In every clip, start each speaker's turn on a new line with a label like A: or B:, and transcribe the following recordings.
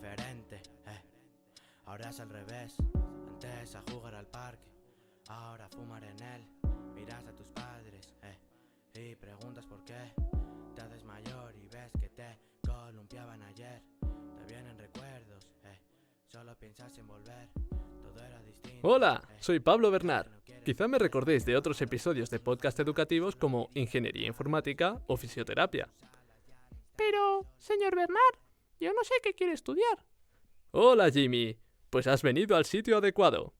A: diferente, ahora es al revés. Antes a jugar al parque, ahora a fumar en él. Miras a tus padres, y preguntas por qué. Te haces mayor y ves que te columpiaban ayer. Te vienen recuerdos, solo piensas en volver. Todo era distinto.
B: Hola, soy Pablo Bernard. Quizá me recordéis de otros episodios de podcast educativos como Ingeniería Informática o Fisioterapia. Pero, señor Bernard, yo no sé qué quiere estudiar. Hola, Jimmy. Pues has venido al sitio adecuado.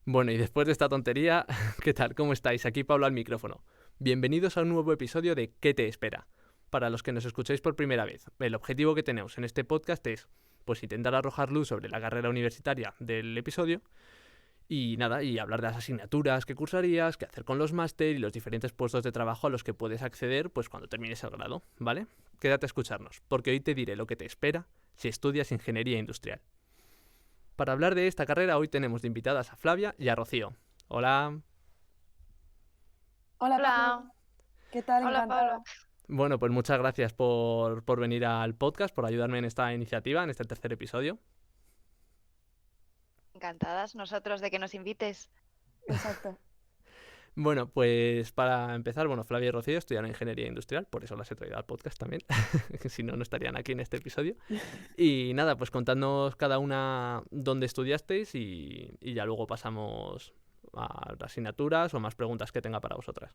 B: Bueno, y después de esta tontería, ¿qué tal? ¿Cómo estáis? Aquí Pablo al micrófono. Bienvenidos a un nuevo episodio de ¿Qué te espera? Para los que nos escucháis por primera vez, el objetivo que tenemos en este podcast es pues intentar arrojar luz sobre la carrera universitaria del episodio y nada, y hablar de las asignaturas que cursarías, qué hacer con los máster y los diferentes puestos de trabajo a los que puedes acceder pues cuando termines el grado, ¿vale? Quédate a escucharnos, porque hoy te diré lo que te espera si estudias Ingeniería Industrial. Para hablar de esta carrera hoy tenemos de invitadas a Flavia y a Rocío. Hola.
C: Hola Pablo,
D: Hola,
C: ¿qué tal?
D: hola Pablo.
C: Encantada.
B: Bueno, pues muchas gracias por venir al podcast, por ayudarme en esta iniciativa, en este tercer episodio.
D: Encantadas nosotros de que nos invites.
C: Exacto.
B: Bueno, pues para empezar, Flavia y Rocío estudian Ingeniería Industrial, por eso las he traído al podcast también, que si no, no estarían aquí en este episodio. Y nada, pues contadnos cada una dónde estudiasteis y ya luego pasamos a las asignaturas o más preguntas que tenga para vosotras.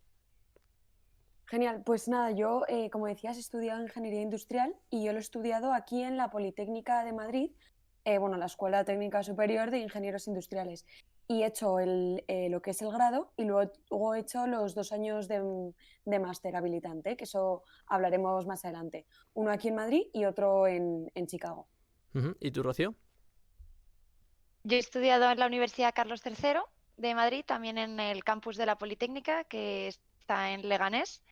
C: Genial, pues nada, yo, como decías, he estudiado Ingeniería Industrial y yo lo he estudiado aquí en la Politécnica de Madrid, la Escuela Técnica Superior de Ingenieros Industriales. Y he hecho lo que es el grado y luego he hecho los 2 años de máster habilitante, que eso hablaremos más adelante. Uno aquí en Madrid y otro en Chicago.
B: Ujú. ¿Y tú, Rocío?
D: Yo he estudiado en la Universidad Carlos III de Madrid, también en el campus de la Politécnica, que está en Leganés.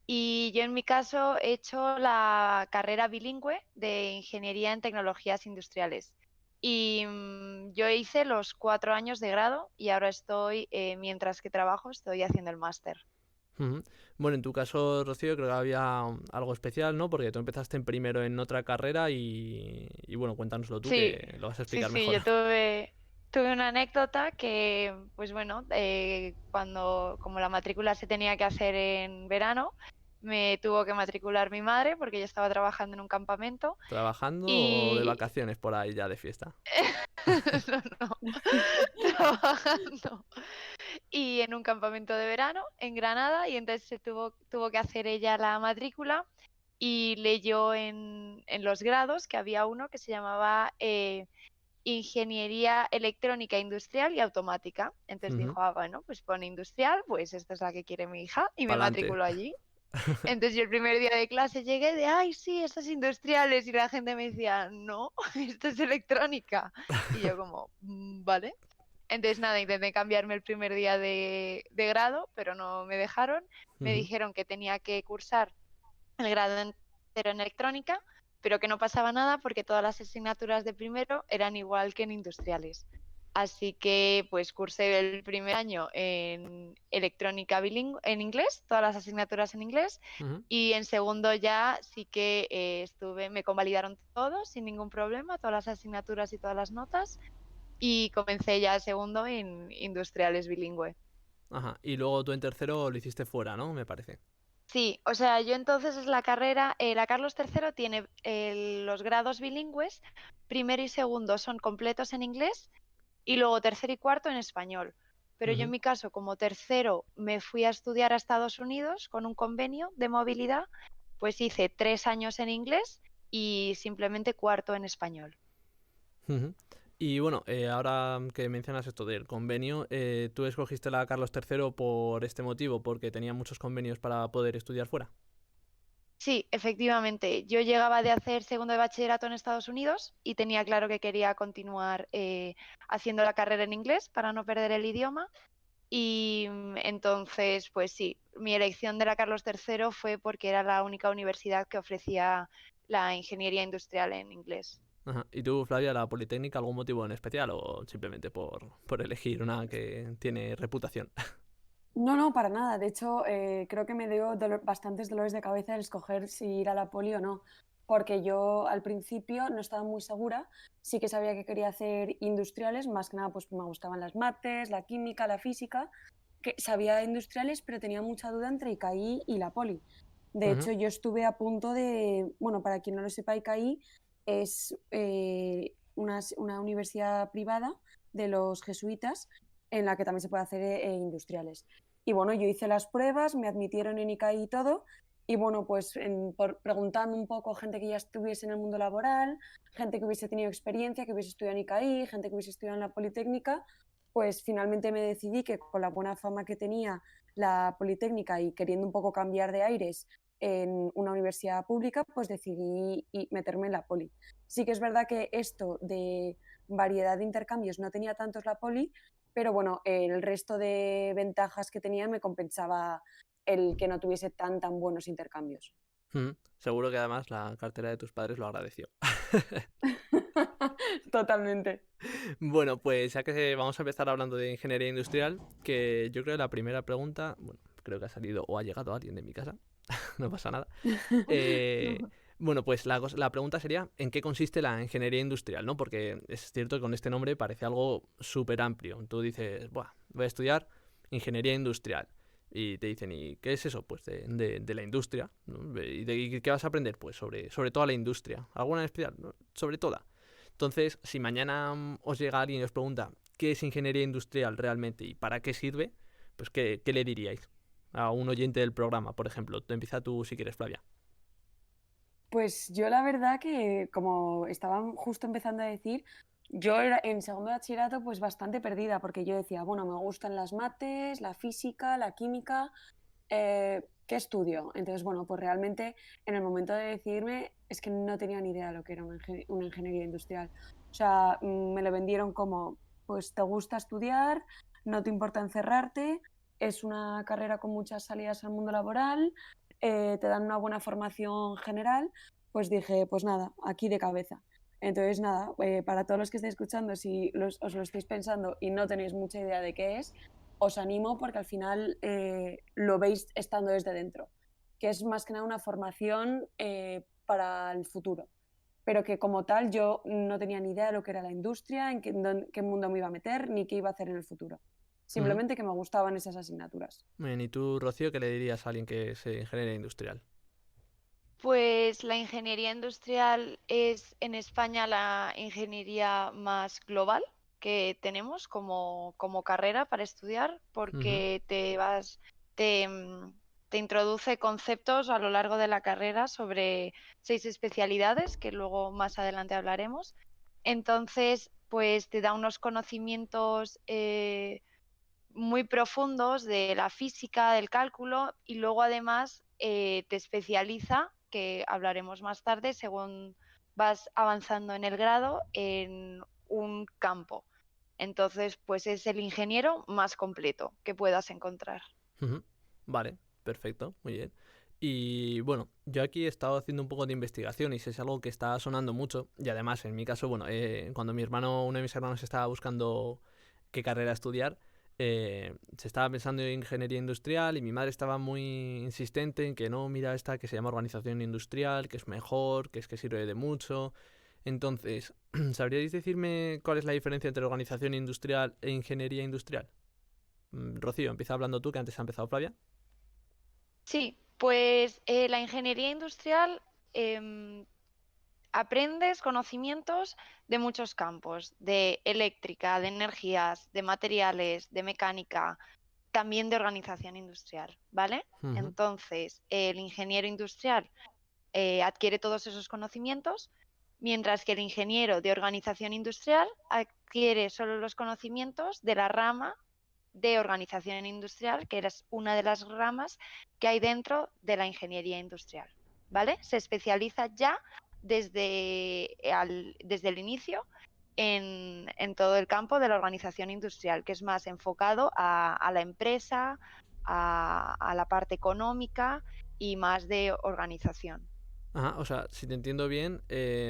D: Y yo en mi caso he hecho la carrera bilingüe de Ingeniería en Tecnologías Industriales. Y yo hice los 4 años de grado y ahora estoy, mientras que trabajo, estoy haciendo el máster.
B: Ujú. Bueno, en tu caso, Rocío, creo que había algo especial, ¿no? Porque tú empezaste en primero en otra carrera y bueno, cuéntanoslo tú,
D: Sí,
B: que lo vas a
D: sí,
B: explicar
D: sí,
B: mejor.
D: yo tuve una anécdota que, pues bueno, cuando como la matrícula se tenía que hacer en verano, me tuvo que matricular mi madre porque yo estaba trabajando en un campamento
B: ¿Trabajando o de
D: y...
B: vacaciones por ahí ya de fiesta?
D: No, no, trabajando. Y en un campamento de verano en Granada y entonces tuvo que hacer ella la matrícula y leyó en los grados que había uno que se llamaba Ingeniería Electrónica Industrial y Automática. Entonces
B: Ujú.
D: dijo, bueno, pues pone industrial, pues esta es la que quiere mi hija y me
B: Pa'lante.
D: matriculó allí. Entonces yo el primer día de clase llegué de, ay, sí, estas industriales y la gente me decía, no, esto es electrónica. Y yo como, vale. Entonces nada, intenté cambiarme el primer día de grado, pero no me dejaron. Me
B: Ujú.
D: dijeron que tenía que cursar el grado entero en electrónica, pero que no pasaba nada porque todas las asignaturas de primero eran igual que en industriales. Así que pues cursé el primer año en electrónica bilingüe, en inglés, todas las asignaturas en inglés,
B: Ujú.
D: y en segundo ya sí que me convalidaron todo sin ningún problema, todas las asignaturas y todas las notas, y comencé ya el segundo en industriales bilingüe.
B: Ajá. Y luego tú en tercero lo hiciste fuera, ¿no? Me parece.
D: Sí, o sea, yo entonces es la carrera, la Carlos III tiene los grados bilingües, primero y segundo son completos en inglés y luego tercero y cuarto en español. Pero yo en
B: Ujú.
D: mi caso, como tercero, me fui a estudiar a Estados Unidos con un convenio de movilidad, pues hice 3 años en inglés y simplemente cuarto en español.
B: Ujú. Y bueno, ahora que mencionas esto del convenio, ¿tú escogiste la Carlos III por este motivo, porque tenía muchos convenios para poder estudiar fuera?
D: Sí, efectivamente. Yo llegaba de hacer segundo de bachillerato en Estados Unidos y tenía claro que quería continuar haciendo la carrera en inglés para no perder el idioma. Y entonces, pues sí, mi elección de la Carlos III fue porque era la única universidad que ofrecía la ingeniería industrial en inglés.
B: Ajá. ¿Y tú, Flavia, la Politécnica, algún motivo en especial o simplemente por elegir una que tiene reputación?
C: No, no, para nada. De hecho, creo que me dio bastantes dolores de cabeza el escoger si ir a la poli o no. porque yo al principio no estaba muy segura, sí que sabía que quería hacer industriales, más que nada pues me gustaban las mates, la química, la física, que sabía industriales, pero tenía mucha duda entre ICAI y la Poli. De
B: Ujú.
C: hecho, yo estuve a punto de, bueno, para quien no lo sepa, ICAI es una universidad privada de los jesuitas en la que también se puede hacer industriales. Y bueno, yo hice las pruebas, me admitieron en ICAI y todo, y bueno, pues preguntando un poco gente que ya estuviese en el mundo laboral, gente que hubiese tenido experiencia, que hubiese estudiado en ICAI, gente que hubiese estudiado en la Politécnica, pues finalmente me decidí que con la buena fama que tenía la Politécnica y queriendo un poco cambiar de aires en una universidad pública, pues decidí meterme en la Poli. Sí que es verdad que esto de variedad de intercambios no tenía tantos la Poli, pero bueno, el resto de ventajas que tenía me compensaba el que no tuviese tan buenos intercambios.
B: Seguro que además la cartera de tus padres lo agradeció.
C: Totalmente.
B: Bueno, pues ya que vamos a empezar hablando de ingeniería industrial, que yo creo que la primera pregunta, bueno, creo que ha salido o ha llegado alguien de mi casa, no pasa nada. Eh,
C: No.
B: bueno, pues la pregunta sería, ¿en qué consiste la ingeniería industrial? ¿No? Porque es cierto que con este nombre parece algo súper amplio. Tú dices, Buah, voy a estudiar ingeniería industrial. Y te dicen, ¿y qué es eso? Pues de la industria, ¿no? ¿Y qué vas a aprender? Pues sobre toda la industria. ¿Alguna en especial? ¿No? Sobre toda. Entonces, si mañana os llega alguien y os pregunta qué es ingeniería industrial realmente y para qué sirve, pues ¿qué le diríais a un oyente del programa, por ejemplo? Empieza tú si quieres, Flavia.
C: Pues yo la verdad que, como estaba justo empezando a decir, yo era en segundo de bachillerato pues bastante perdida porque yo decía, bueno, me gustan las mates, la física, la química, ¿qué estudio? Entonces, bueno, pues realmente en el momento de decidirme es que no tenía ni idea de lo que era una ingeniería industrial. O sea, me lo vendieron como, pues te gusta estudiar, no te importa encerrarte, es una carrera con muchas salidas al mundo laboral, te dan una buena formación general, pues dije, pues nada, aquí de cabeza. Entonces, nada, para todos los que estéis escuchando, si os lo estáis pensando y no tenéis mucha idea de qué es, os animo porque al final lo veis estando desde dentro, que es más que nada una formación para el futuro, pero que como tal yo no tenía ni idea de lo que era la industria, en qué mundo me iba a meter, ni qué iba a hacer en el futuro.
B: Ujú.
C: Simplemente que me gustaban esas asignaturas.
B: Bien, ¿y tú, Rocío, qué le dirías a alguien que es ingeniera industrial?
D: Pues la ingeniería industrial es en España la ingeniería más global que tenemos como carrera para estudiar,
B: Ujú.
D: porque te, te introduce conceptos a lo largo de la carrera sobre 6 especialidades, que luego más adelante hablaremos. Entonces, pues te da unos conocimientos muy profundos de la física, del cálculo, y luego además te especializa, que hablaremos más tarde, según vas avanzando en el grado, en un campo. Entonces, pues es el ingeniero más completo que puedas encontrar.
B: Ujú. Vale, perfecto, muy bien. Y bueno, yo aquí he estado haciendo un poco de investigación y si es algo que está sonando mucho. Y además, en mi caso, bueno, cuando uno de mis hermanos estaba buscando qué carrera estudiar, se estaba pensando en ingeniería industrial y mi madre estaba muy insistente en que no, mira esta que se llama organización industrial, que es mejor, que es que sirve de mucho. Entonces, ¿sabríais decirme cuál es la diferencia entre organización industrial e ingeniería industrial? Rocío, empieza hablando tú, que antes ha empezado Flavia.
D: Sí, pues la ingeniería industrial aprendes conocimientos de muchos campos, de eléctrica, de energías, de materiales, de mecánica, también de organización industrial, ¿vale?
B: Ujú.
D: Entonces, el ingeniero industrial adquiere todos esos conocimientos, mientras que el ingeniero de organización industrial adquiere solo los conocimientos de la rama de organización industrial, que es una de las ramas que hay dentro de la ingeniería industrial, ¿vale? Se especializa ya desde el inicio en todo el campo de la organización industrial, que es más enfocado a la empresa, a la parte económica y más de organización.
B: Ajá, o sea, si te entiendo bien,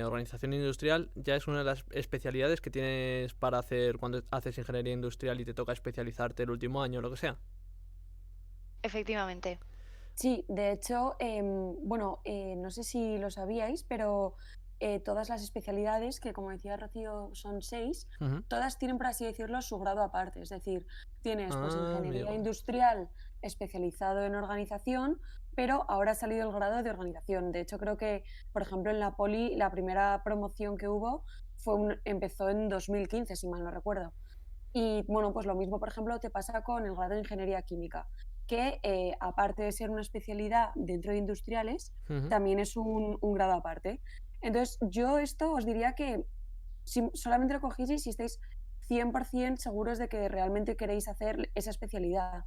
B: organización industrial ya es una de las especialidades que tienes para hacer cuando haces ingeniería industrial y te toca especializarte el último año o lo que sea.
D: Efectivamente.
C: Sí, de hecho, bueno, no sé si lo sabíais, pero todas las especialidades, que como decía Rocío son 6,
B: Ujú.
C: todas tienen, por así decirlo, su grado aparte. Es decir, tienes pues ingeniería
B: Amigo.
C: industrial especializado en organización, pero ahora ha salido el grado de organización. De hecho, creo que, por ejemplo, en la Poli, la primera promoción que hubo empezó en 2015, si mal no recuerdo. Y bueno, pues lo mismo, por ejemplo, te pasa con el grado de ingeniería química, que aparte de ser una especialidad dentro de industriales,
B: Ujú.
C: también es un grado aparte. Entonces, yo esto os diría que si solamente lo cogéis si estáis 100% seguros de que realmente queréis hacer esa especialidad.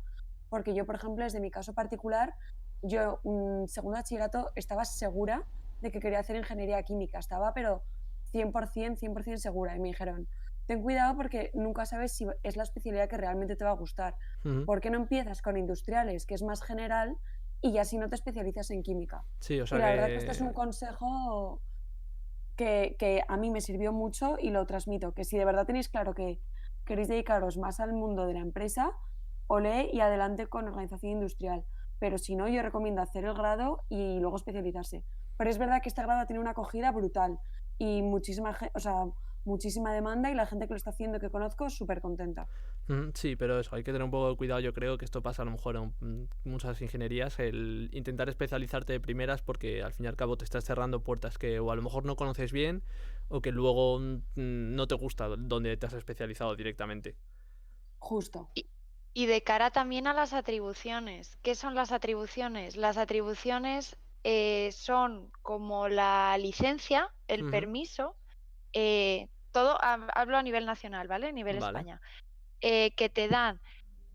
C: Porque yo, por ejemplo, desde mi caso particular, yo segundo de bachillerato estaba segura de que quería hacer ingeniería química, estaba pero 100% segura. Y me dijeron, ten cuidado porque nunca sabes si es la especialidad que realmente te va a gustar.
B: Ujú.
C: ¿Por qué no empiezas con industriales, que es más general, y ya si no te especializas en química?
B: Sí, o
C: Y
B: sea
C: la verdad que este es un
B: que...
C: consejo que a mí me sirvió mucho y lo transmito, que si de verdad tenéis claro que queréis dedicaros más al mundo de la empresa, olé y adelante con organización industrial. Pero si no, yo recomiendo hacer el grado y luego especializarse. Pero es verdad que este grado tiene una acogida brutal y o sea, muchísima demanda y la gente que lo está haciendo que conozco súper contenta.
B: Sí, pero eso, hay que tener un poco de cuidado. Yo creo que esto pasa a lo mejor en muchas ingenierías, el intentar especializarte de primeras porque al fin y al cabo te estás cerrando puertas que o a lo mejor no conoces bien o que luego no te gusta donde te has especializado directamente.
C: Justo.
D: Y, y de cara también a las atribuciones. ¿Qué son las atribuciones? Las atribuciones son como la licencia, el
B: Ujú.
D: permiso, todo hablo a nivel nacional, ¿vale? A nivel
B: Vale.
D: España, que te dan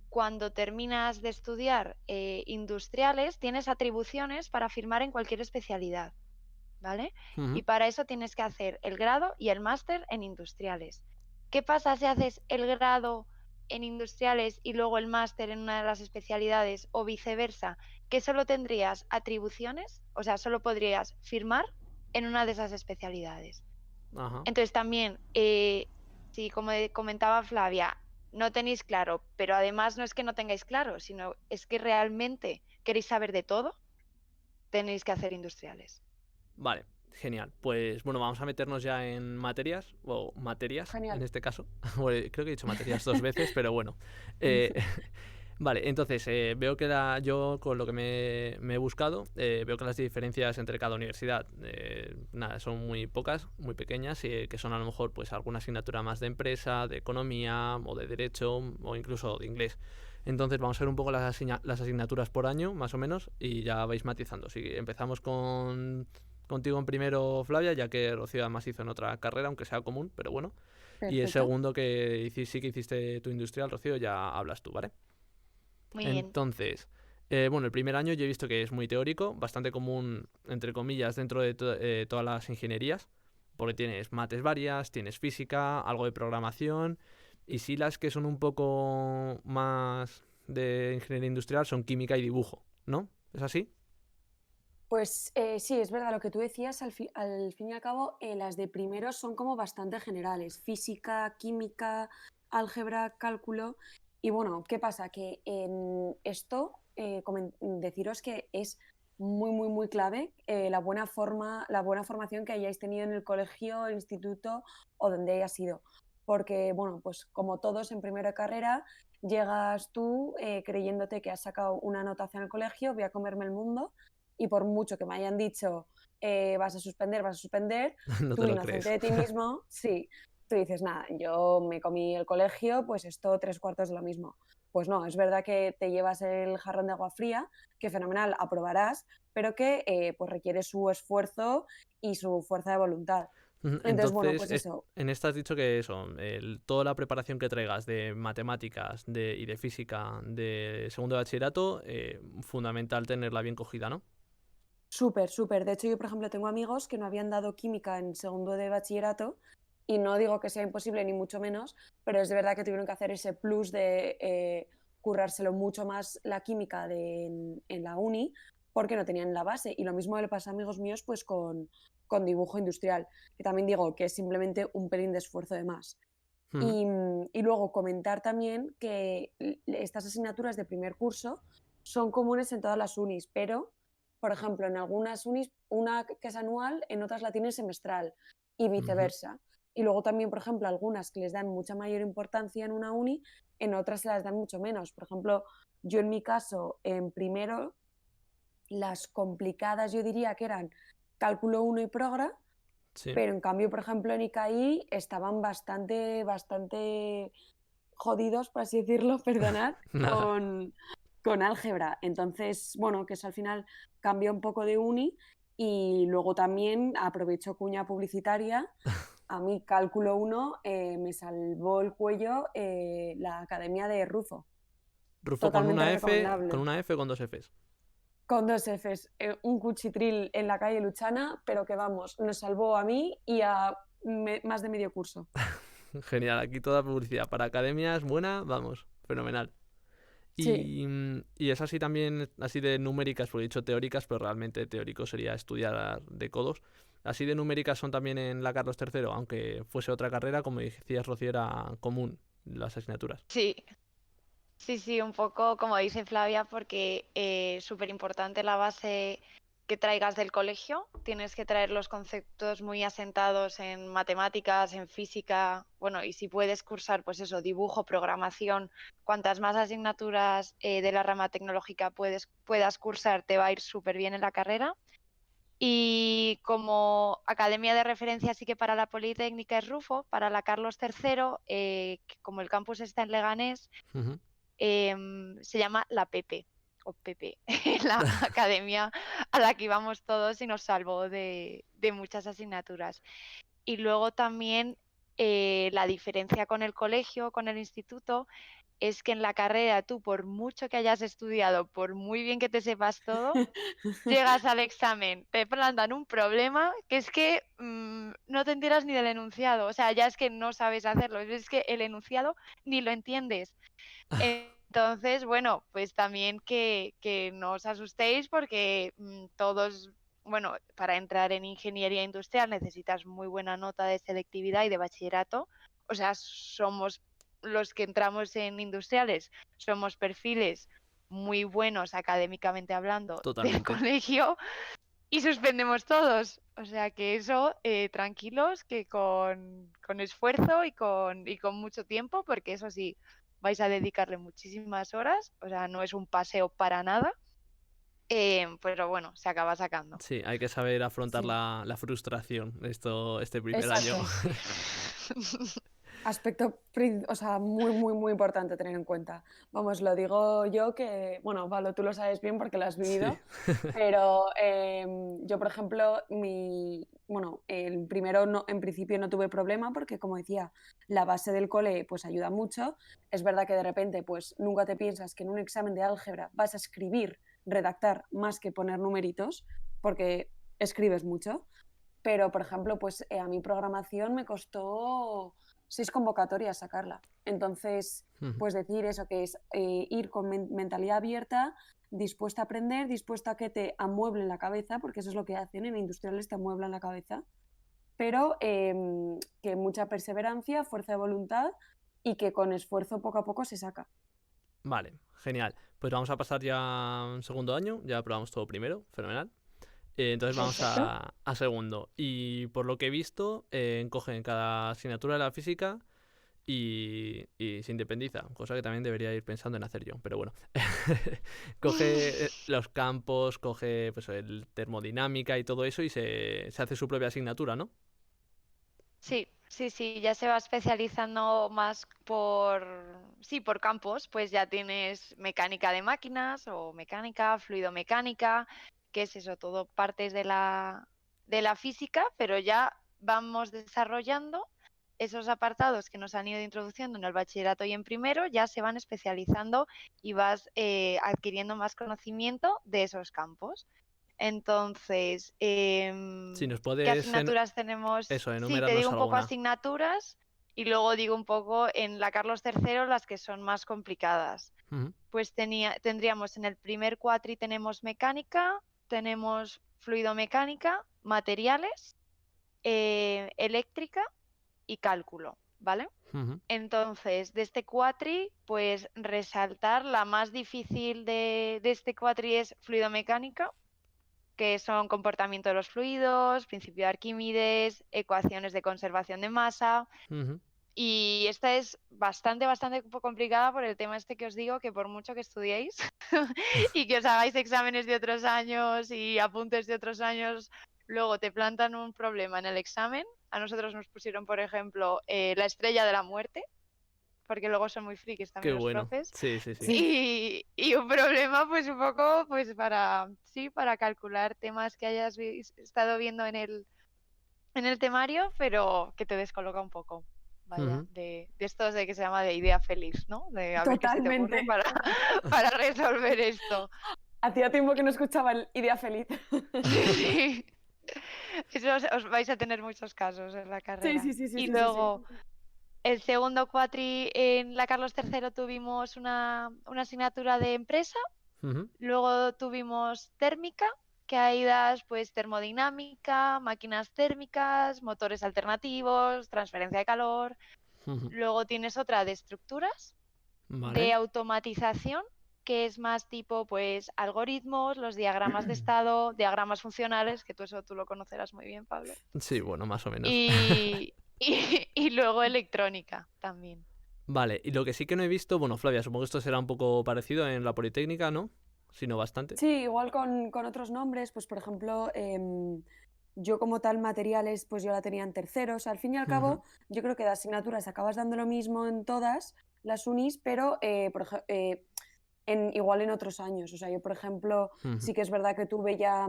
D: cuando terminas de estudiar industriales, tienes atribuciones para firmar en cualquier especialidad, ¿vale? Y
B: Ujú.
D: para eso tienes que hacer el grado y el máster en industriales. ¿Qué pasa si haces el grado en industriales y luego el máster en una de las especialidades o viceversa? Que solo tendrías atribuciones, o sea, solo podrías firmar en una de esas especialidades.
B: Ajá.
D: Entonces también, si como comentaba Flavia, no tenéis claro, pero además no es que no tengáis claro, sino es que realmente queréis saber de todo, tenéis que hacer industriales.
B: Vale, genial. Pues bueno, vamos a meternos ya en materias, o materias en
C: Genial.
B: este caso. Bueno, creo que he dicho materias 2 veces, pero bueno. Eh, vale, entonces veo que yo con lo que me he buscado, veo que las diferencias entre cada universidad nada, son muy pocas, muy pequeñas, que son a lo mejor pues alguna asignatura más de empresa, de economía o de derecho o incluso de inglés. Entonces vamos a ver un poco las asignaturas por año, más o menos, y ya vais matizando. Si empezamos contigo en primero, Flavia, ya que Rocío además hizo en otra carrera, aunque sea común, pero bueno. Y el
C: Perfecto.
B: segundo, que sí que hiciste tu industrial, Rocío, ya hablas tú, ¿vale?
D: Muy bien.
B: Entonces, bueno, el primer año yo he visto que es muy teórico, bastante común, entre comillas, dentro de todas las ingenierías, porque tienes mates varias, tienes física, algo de programación, y sí las que son un poco más de ingeniería industrial son química y dibujo, ¿no? ¿Es así?
C: Pues sí, es verdad lo que tú decías, al fin y al cabo, las de primero son como bastante generales, física, química, álgebra, cálculo. Y bueno, ¿qué pasa? Que en esto, deciros que es muy clave la buena formación que hayáis tenido en el colegio, el instituto o donde hayas ido. Porque, bueno, pues como todos en primera carrera, llegas tú creyéndote que has sacado una nota hacia el colegio, voy a comerme el mundo y por mucho que me hayan dicho vas a suspender,
B: No te
C: tú
B: lo
C: inocente
B: crees.
C: de ti mismo, sí, tú dices, nada, yo me comí el colegio, pues esto 3/4 de lo mismo. Pues no, es verdad que te llevas el jarrón de agua fría, que fenomenal, aprobarás, pero que pues requiere su esfuerzo y su fuerza de voluntad. Entonces, bueno,
B: Entonces,
C: pues eso,
B: en esta has dicho que eso, toda la preparación que traigas de matemáticas y de física de segundo de bachillerato, fundamental tenerla bien cogida, ¿no?
C: súper. De hecho, yo, por ejemplo, tengo amigos que no habían dado química en segundo de bachillerato y no digo que sea imposible ni mucho menos, pero es de verdad que tuvieron que hacer ese plus de currárselo mucho más la química en la uni porque no tenían la base. Y lo mismo le pasa a amigos míos pues con dibujo industrial, que también digo que es simplemente un pelín de esfuerzo de más.
B: Ujú.
C: Y luego comentar también que estas asignaturas de primer curso son comunes en todas las unis, pero, por ejemplo, en algunas unis, una que es anual, en otras la tienen semestral y viceversa. Y luego también, por ejemplo, algunas que les dan mucha mayor importancia en una uni, en otras se las dan mucho menos. Por ejemplo, yo en mi caso, en primero, las complicadas yo diría que eran cálculo 1 y progra,
B: Sí.
C: pero en cambio, por ejemplo, en ICAI estaban bastante jodidos, por así decirlo, perdonad,
B: Nada.
C: con álgebra. Entonces, bueno, que eso al final cambia un poco de uni y luego también aprovecho cuña publicitaria. A mí cálculo 1 me salvó el cuello la academia de Rufo.
B: Rufo
C: Totalmente
B: con
C: recomendable.
B: una F o con 2 Fs.
C: Con 2 Fs, un cuchitril en la calle Luchana, pero que vamos, nos salvó a mí y a más de medio curso.
B: Genial, aquí toda publicidad para academias buena, vamos, fenomenal.
C: Sí.
B: Y es así también, así de numéricas, porque he dicho teóricas, pero realmente teórico sería estudiar de codos. Así de numéricas son también en la Carlos III, aunque fuese otra carrera, como decías, Rocío, era común las asignaturas.
D: Sí, sí, un poco como dice Flavia, porque es súper importante la base que traigas del colegio. Tienes que traer los conceptos muy asentados en matemáticas, en física, bueno, y si puedes cursar, pues eso, dibujo, programación, cuantas más asignaturas de la rama tecnológica puedas cursar, te va a ir súper bien en la carrera. Y como academia de referencia sí que para la Politécnica es Rufo, para la Carlos III, que como el campus está en Leganés,
B: Ujú.
D: se llama la Pepe, o Pepe, la academia a la que íbamos todos y nos salvó de muchas asignaturas. Y luego también la diferencia con el colegio, con el instituto, es que en la carrera tú, por mucho que hayas estudiado, por muy bien que te sepas todo, llegas al examen, te plantan un problema que es que no te enteras ni del enunciado, o sea, ya es que no sabes hacerlo, es que el enunciado ni lo entiendes. Entonces, bueno, pues también que no os asustéis porque todos, bueno, para entrar en ingeniería industrial necesitas muy buena nota de selectividad y de bachillerato, o sea, somos los que entramos en industriales, somos perfiles muy buenos académicamente hablando del
B: Totalmente.
D: colegio y suspendemos todos. O sea que eso, tranquilos, que con esfuerzo y con mucho tiempo, porque eso sí, vais a dedicarle muchísimas horas, o sea, no es un paseo para nada, pero bueno, se acaba sacando.
B: Sí, hay que saber afrontar
C: Sí,
B: la frustración este primer año.
C: exacto.
D: Sí.
C: Aspecto, o sea, muy importante tener en cuenta. Vamos, lo digo yo que, bueno, Pablo, tú lo sabes bien porque lo has
B: Sí.
C: vivido, pero yo, por ejemplo, bueno, el primero no, en principio no tuve problema porque, como decía, la base del cole pues ayuda mucho. Es verdad que de repente pues nunca te piensas que en un examen de álgebra vas a escribir, redactar más que poner numeritos, porque escribes mucho. Pero, por ejemplo, pues a mi programación me costó 6 convocatorias sacarla. Entonces,
B: Ujú.
C: pues decir eso, que es ir con mentalidad abierta, dispuesta a aprender, dispuesta a que te amueblen la cabeza, porque eso es lo que hacen en industriales, te amueblan la cabeza, pero que mucha perseverancia, fuerza de voluntad y que con esfuerzo poco a poco se saca.
B: Vale, genial. Pues vamos a pasar ya a un segundo año, ya aprobamos todo primero, fenomenal. Entonces vamos
C: Perfecto.
B: a segundo. Y por lo que he visto, cogen cada asignatura de la física y se independiza, cosa que también debería ir pensando en hacer yo, pero bueno. Coge los campos, coge pues, el termodinámica y todo eso y se hace su propia asignatura, ¿no?
D: Sí, ya se va especializando más sí, por campos, pues ya tienes mecánica de máquinas o mecánica, fluidomecánica, que es eso, todo partes de la física, pero ya vamos desarrollando esos apartados que nos han ido introduciendo en el bachillerato y en primero, ya se van especializando y vas adquiriendo más conocimiento de esos campos. Entonces,
B: Si nos
D: ¿qué
B: puedes
D: asignaturas tenemos?
B: eso,
D: Sí, te digo
B: enumerarnos
D: un poco
B: alguna.
D: asignaturas y luego digo un poco en la Carlos III las que son más complicadas.
B: Ujú.
D: Pues tendríamos en el primer cuatri tenemos mecánica, tenemos fluidomecánica, materiales, eléctrica y cálculo, ¿vale?
B: Ujú.
D: Entonces, de este cuatri, pues resaltar la más difícil de este cuatri es fluidomecánica, que son comportamiento de los fluidos, principio de Arquímedes, ecuaciones de conservación de masa.
B: Ujú.
D: Y esta es bastante complicada por el tema este que os digo, que por mucho que estudiéis y que os hagáis exámenes de otros años y apuntes de otros años, luego te plantan un problema en el examen. A nosotros nos pusieron, por ejemplo, la estrella de la muerte, porque luego son muy frikis
B: Qué
D: también los
B: bueno.
D: profes.
B: Sí, sí, sí.
C: Sí.
D: Y un problema, pues un poco, pues para calcular temas que hayas estado viendo en el temario, pero que te descoloca un poco. Vaya,
B: Ujú.
D: de estos de que se llama de idea feliz, ¿no? De a ver qué se te ocurre
C: Totalmente.
D: para resolver esto.
C: Hacía tiempo que no escuchaba el Idea Feliz.
D: Sí, sí. Eso os vais a tener muchos casos en la
C: Sí,
D: carrera.
C: sí, sí, sí,
D: Y
C: sí, sí, sí.
D: luego, el segundo cuatri en la Carlos III tuvimos una asignatura de empresa.
B: Ujú.
D: Luego tuvimos térmica, que ahí das pues termodinámica, máquinas térmicas, motores alternativos, transferencia de calor.
B: Ujú.
D: Luego tienes otra de estructuras,
B: Vale.
D: de automatización, que es más tipo pues algoritmos, los diagramas de estado, diagramas funcionales, que eso tú lo conocerás muy bien, Pablo.
B: Sí, bueno, más o menos.
D: Y, y luego electrónica también.
B: Vale, y lo que sí que no he visto, bueno, Flavia, supongo que esto será un poco parecido en la Politécnica, ¿no? Si no bastante.
C: Sí, igual con otros nombres, pues por ejemplo, yo como tal materiales, pues yo la tenía en terceros. Al fin y al
B: Ujú.
C: cabo, yo creo que de asignaturas acabas dando lo mismo en todas las unis, pero igual en otros años. O sea, yo por ejemplo,
B: Ujú.
C: sí que es verdad que tuve ya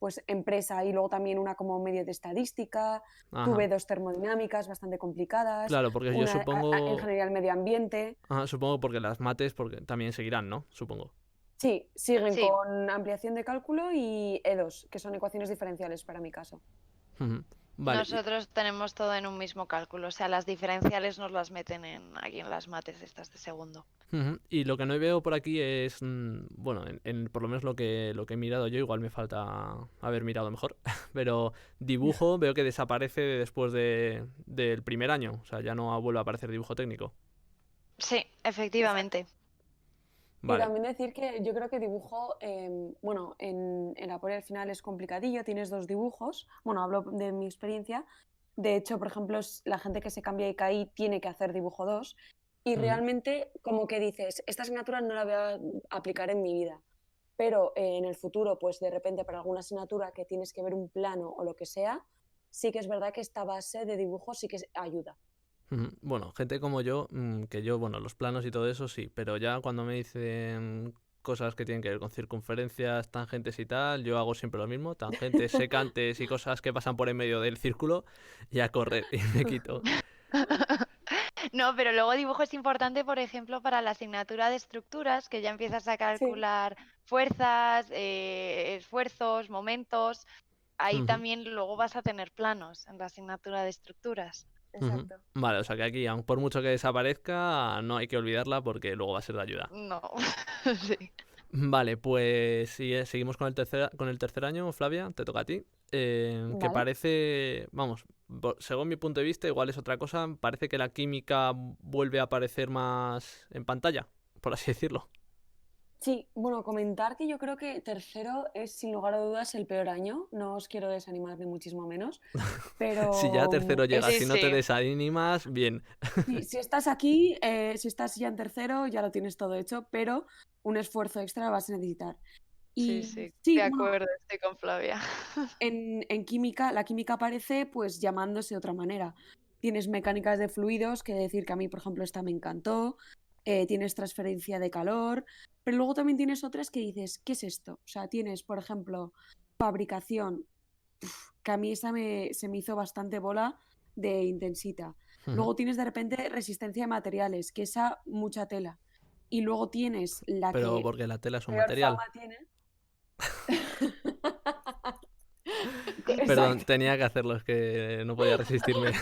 C: pues empresa y luego también una como medio de estadística,
B: Ajá.
C: tuve 2 termodinámicas bastante complicadas,
B: Claro, porque yo
C: una
B: supongo.
C: ingeniería del medio ambiente.
B: Ajá, supongo porque las mates porque también seguirán, ¿no? Supongo.
C: Sí, siguen
D: Sí,
C: con ampliación de cálculo y E2, que son ecuaciones diferenciales para mi caso.
B: Ujú. Vale.
D: nosotros tenemos todo en un mismo cálculo, o sea, las diferenciales nos las meten aquí en las mates estas de segundo.
B: Ujú. Y lo que no veo por aquí es, bueno, por lo menos lo que he mirado yo, igual me falta haber mirado mejor, pero dibujo veo que desaparece después del primer año, o sea, ya no vuelve a aparecer dibujo técnico.
D: Sí,
C: Exacto.
D: efectivamente.
C: Y
B: Vale.
C: también decir que yo creo que dibujo, bueno, en la poli al final es complicadillo, tienes 2 dibujos, bueno, hablo de mi experiencia, de hecho, por ejemplo, la gente que se cambia de ICAI tiene que hacer dibujo 2 y
B: Ujú.
C: realmente como que dices, esta asignatura no la voy a aplicar en mi vida, pero en el futuro, pues de repente para alguna asignatura que tienes que ver un plano o lo que sea, sí que es verdad que esta base de dibujo sí que ayuda.
B: Ujú. Bueno, gente como yo, que yo, bueno, los planos y todo eso sí, pero ya cuando me dicen cosas que tienen que ver con circunferencias, tangentes y tal, yo hago siempre lo mismo, tangentes, secantes y cosas que pasan por en medio del círculo y a correr y me quito.
D: No, pero luego dibujo es importante, por ejemplo, para la asignatura de estructuras, que ya empiezas a
C: Sí,
D: calcular fuerzas, esfuerzos, momentos. Ahí
B: Ujú.
D: también luego vas a tener planos en la asignatura de estructuras.
B: Ujú.
C: exacto.
B: Vale, o sea que aquí, aun por mucho que desaparezca, no hay que olvidarla porque luego va a ser de ayuda.
D: No, sí.
B: Vale, pues seguimos con el tercer año, Flavia, te toca a ti. Que
C: Vale.
B: parece, vamos, según mi punto de vista, igual es otra cosa, parece que la química vuelve a aparecer más en pantalla, por así decirlo.
C: Sí, bueno, comentar que yo creo que tercero es sin lugar a dudas el peor año. No os quiero desanimar ni muchísimo menos,
B: Si ya
C: pero
B: tercero llegas
D: Sí,
B: y no te
D: sí.
B: desanimas, bien.
C: si estás aquí, si estás ya en tercero, ya lo tienes todo hecho, pero un esfuerzo extra vas a necesitar.
D: Sí,
C: Y
D: sí,
C: sí,
D: de
C: bueno,
D: acuerdo, estoy con Flavia.
C: en química, la química aparece pues llamándose de otra manera. Tienes mecánicas de fluidos, que decir que a mí, por ejemplo, esta me encantó. Tienes transferencia de calor, pero luego también tienes otras que dices, ¿qué es esto? O sea, tienes, por ejemplo, fabricación, que a mí se me hizo bastante bola de intensita.
B: Ujú.
C: Luego tienes de repente resistencia de materiales, que esa mucha tela. Y luego tienes la
B: Pero
C: que
B: porque la tela es un
C: peor
B: material.
C: fama tiene.
B: Perdón,
C: Exacto.
B: tenía que hacerlo, es que no podía resistirme.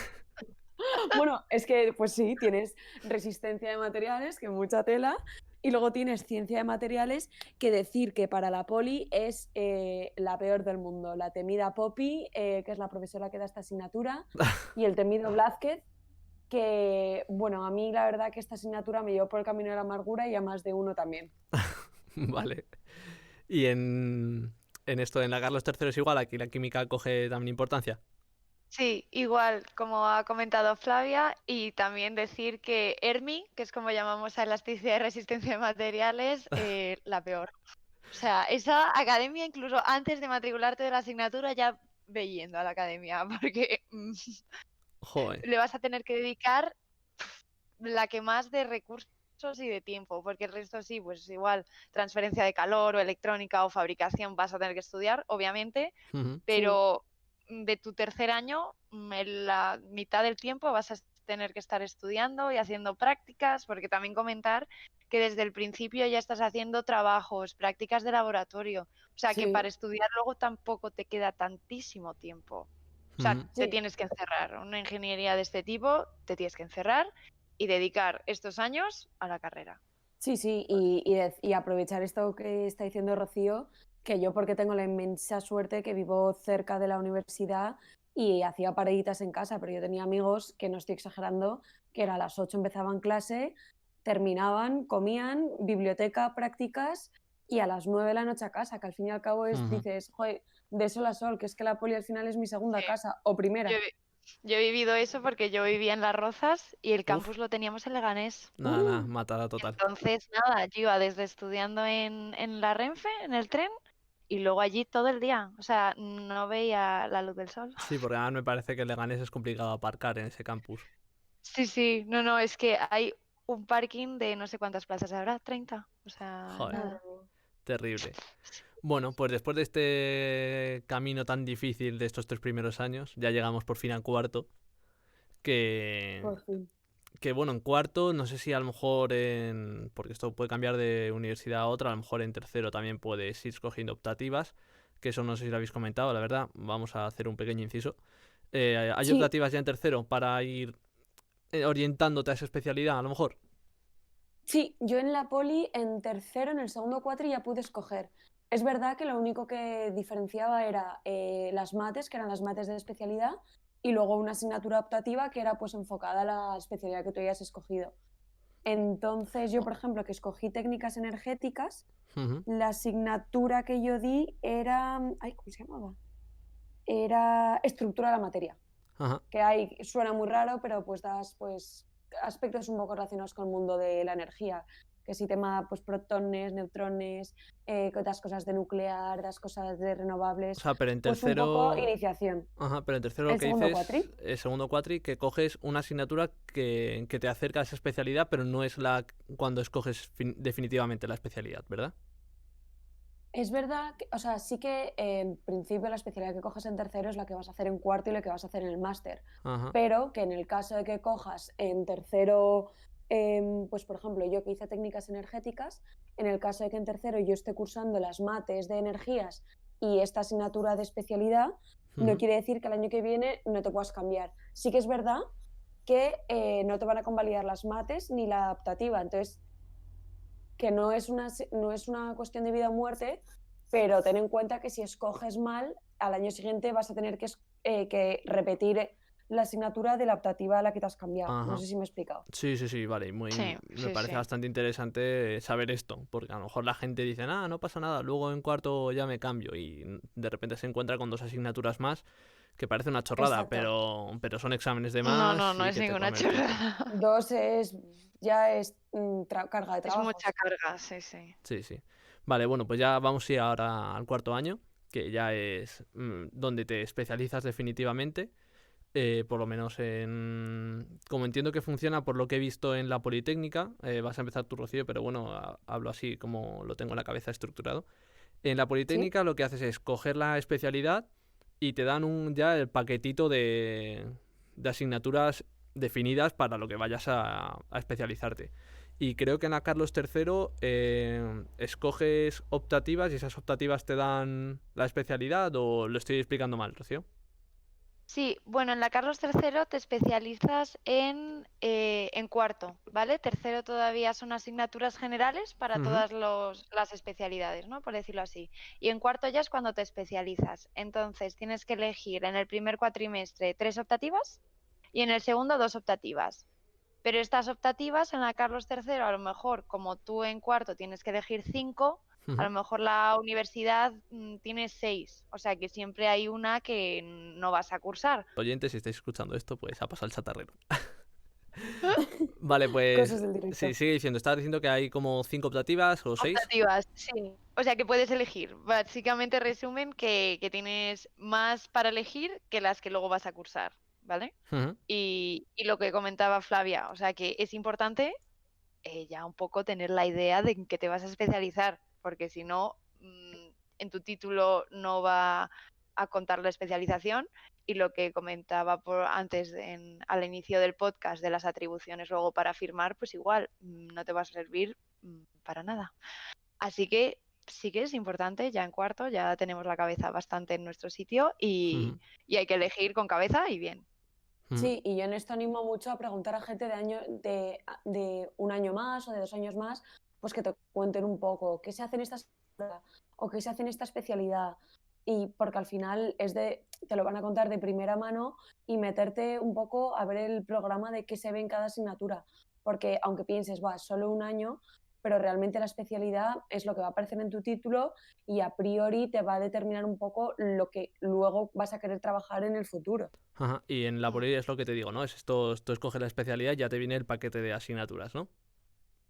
C: Bueno, es que, pues sí, tienes resistencia de materiales, que mucha tela, y luego tienes ciencia de materiales, que decir que para la poli es la peor del mundo. La temida Poppy, que es la profesora que da esta asignatura, y el temido Blázquez. que, bueno, a mí la verdad que esta asignatura me llevó por el camino de la amargura y a más de uno también.
B: Vale. Y en esto, en la Carlos III es igual, aquí la química coge también importancia.
D: Sí, igual, como ha comentado Flavia, y también decir que ERMI, que es como llamamos a elasticidad y resistencia de materiales, la peor. O sea, esa academia, incluso antes de matricularte de la asignatura, ya ve yendo a la academia, porque
B: Joder.
D: le vas a tener que dedicar la que más de recursos y de tiempo, porque el resto sí, pues igual, transferencia de calor o electrónica o fabricación vas a tener que estudiar, obviamente,
B: Ujú.
C: Sí,
D: pero de tu tercer año, en la mitad del tiempo vas a tener que estar estudiando y haciendo prácticas, porque también comentar que desde el principio ya estás haciendo trabajos, prácticas de laboratorio, o sea que
C: sí,
D: para estudiar luego tampoco te queda tantísimo tiempo. O sea,
B: Ujú.
D: te
C: sí.
D: tienes que encerrar. Una ingeniería de este tipo te tienes que encerrar y dedicar estos años a la carrera.
C: Sí, sí, y aprovechar esto que está diciendo Rocío, que yo porque tengo la inmensa suerte que vivo cerca de la universidad y hacía paraditas en casa, pero yo tenía amigos que no estoy exagerando, que era a las 8 empezaban clase, terminaban, comían, biblioteca, prácticas y a las 9 de la noche a casa, que al fin y al cabo
B: Ujú.
C: dices, joder, de sol a sol, que es que la poli al final es mi segunda
D: Sí.
C: casa o
D: Yo
C: primera.
D: he, yo he vivido eso porque yo vivía en Las Rozas y el
B: Uf,
D: campus lo teníamos en Leganés.
B: nada, nada, matada total.
D: Entonces, nada, yo iba desde estudiando en la Renfe, en el tren, y luego allí todo el día. O sea, no veía la luz del sol.
B: Sí, porque además me parece que en Leganés es complicado aparcar en ese campus.
D: Sí, sí, no, no, es que hay un parking de no sé cuántas plazas habrá, 30. O sea,
B: Joder,
C: Madre
D: nada.
C: mía.
B: terrible. Bueno, pues después de este camino tan difícil de estos 3 primeros años, ya llegamos por fin al cuarto. Que,
C: Por fin.
B: que bueno, en cuarto, no sé si a lo mejor porque esto puede cambiar de universidad a otra, a lo mejor en tercero también puedes ir escogiendo optativas, que eso no sé si lo habéis comentado, la verdad, vamos a hacer un pequeño inciso. ¿Hay
C: Sí,
B: optativas ya en tercero para ir orientándote a esa especialidad, a lo mejor?
C: sí, yo en la poli, en tercero, en el segundo cuatri ya pude escoger. Es verdad que lo único que diferenciaba era las mates, que eran las mates de especialidad, y luego una asignatura optativa que era pues enfocada a la especialidad que tú hayas escogido. Entonces yo, por ejemplo, que escogí técnicas energéticas,
B: Ujú.
C: la asignatura que yo di era, ay, ¿cómo se llamaba? Era estructura de la materia,
B: Ajá.
C: que hay, suena muy raro, pero pues das pues aspectos un poco relacionados con el mundo de la energía, que si tema pues protones, neutrones, das cosas de nuclear, das cosas de
B: O
C: renovables,
B: sea, pero en
C: pues un poco
B: tercero.
C: iniciación.
B: Ajá, pero en tercero lo
C: El
B: que
C: segundo
B: dices,
C: cuatri.
B: segundo cuatri, que coges una asignatura que te acerca a esa especialidad, pero no es la cuando escoges definitivamente la especialidad, ¿verdad?
C: Es verdad que, o sea, sí que en principio la especialidad que coges en tercero es la que vas a hacer en cuarto y la que vas a hacer en el máster,
B: Ajá.
C: pero que en el caso de que cojas en tercero, pues por ejemplo, yo que hice técnicas energéticas, en el caso de que en tercero yo esté cursando las mates de energías y esta asignatura de especialidad, no
B: Ujú.
C: quiere decir que el año que viene no te puedas cambiar. Sí que es verdad que no te van a convalidar las mates ni la adaptativa, entonces que no es una cuestión de vida o muerte, pero ten en cuenta que si escoges mal, al año siguiente vas a tener que repetir la asignatura de la optativa a la que te has cambiado. No
B: Ajá.
C: sé si me he explicado.
B: Sí, sí, sí, vale.
D: Sí,
B: Me
D: sí,
B: parece
D: sí.
B: bastante interesante saber esto, porque a lo mejor la gente dice, no pasa nada, luego en cuarto ya me cambio y de repente se encuentra con 2 asignaturas más, que parece una chorrada,
C: Exacto.
B: pero son exámenes de
D: No, no,
B: más
D: no
B: y
D: es
B: que te
D: ninguna
B: come el tiempo.
D: chorrada.
C: Dos ya es carga de
D: Es mucha
C: trabajos.
D: carga, sí, sí.
B: Sí, sí. Vale, bueno, pues ya vamos a ir ahora al cuarto año, que ya es donde te especializas definitivamente. Por lo menos como entiendo que funciona por lo que he visto en la Politécnica, vas a empezar tu Rocío, pero bueno, hablo así como lo tengo en la cabeza estructurado. En la
C: ¿Sí?
B: Politécnica lo que haces es coger la especialidad y te dan ya el paquetito de asignaturas definidas para lo que vayas a especializarte. Y creo que en la Carlos III escoges optativas y esas optativas te dan la especialidad, o lo estoy explicando mal, Rocío.
D: Sí, bueno, en la Carlos III te especializas en cuarto, ¿vale? Tercero todavía son asignaturas generales para
B: Ujú.
D: todas las especialidades, ¿no? Por decirlo así. Y en cuarto ya es cuando te especializas. Entonces tienes que elegir en el primer cuatrimestre 3 optativas y en el segundo 2 optativas. Pero estas optativas en la Carlos III, a lo mejor, como tú en cuarto tienes que elegir 5, a lo mejor la universidad tiene 6. O sea que siempre hay una que no vas a cursar.
B: Oyentes, si estáis escuchando esto, pues ha pasado el chatarrero. Vale,
C: Cosas
B: pues
C: del directo.
B: sí, sigue diciendo. Estabas diciendo que hay como 5 optativas o 6.
D: Optativas, sí. O sea que puedes elegir. Básicamente resumen que tienes más para elegir que las que luego vas a cursar, ¿vale? Y lo que comentaba Flavia, o sea que es importante ya un poco tener la idea de en qué te vas a especializar, porque si no, en tu título no va a contar la especialización. Y lo que comentaba antes al inicio del podcast de las atribuciones luego para firmar, pues igual no te va a servir para nada. Así que sí que es importante, ya en cuarto ya tenemos la cabeza bastante en nuestro sitio y hay que elegir con cabeza y bien.
C: Sí, y yo en esto animo mucho a preguntar a gente de un año más o de 2 años más, pues que te cuenten un poco qué se hace en esta escuela o qué se hace en esta especialidad. Y porque al final te lo van a contar de primera mano y meterte un poco a ver el programa de qué se ve en cada asignatura. Porque aunque pienses, va, solo un año, pero realmente la especialidad es lo que va a aparecer en tu título y a priori te va a determinar un poco lo que luego vas a querer trabajar en el futuro.
B: Ajá. Y en la Poli es lo que te digo, ¿no? Es esto, tú escoges la especialidad y ya te viene el paquete de asignaturas, ¿no?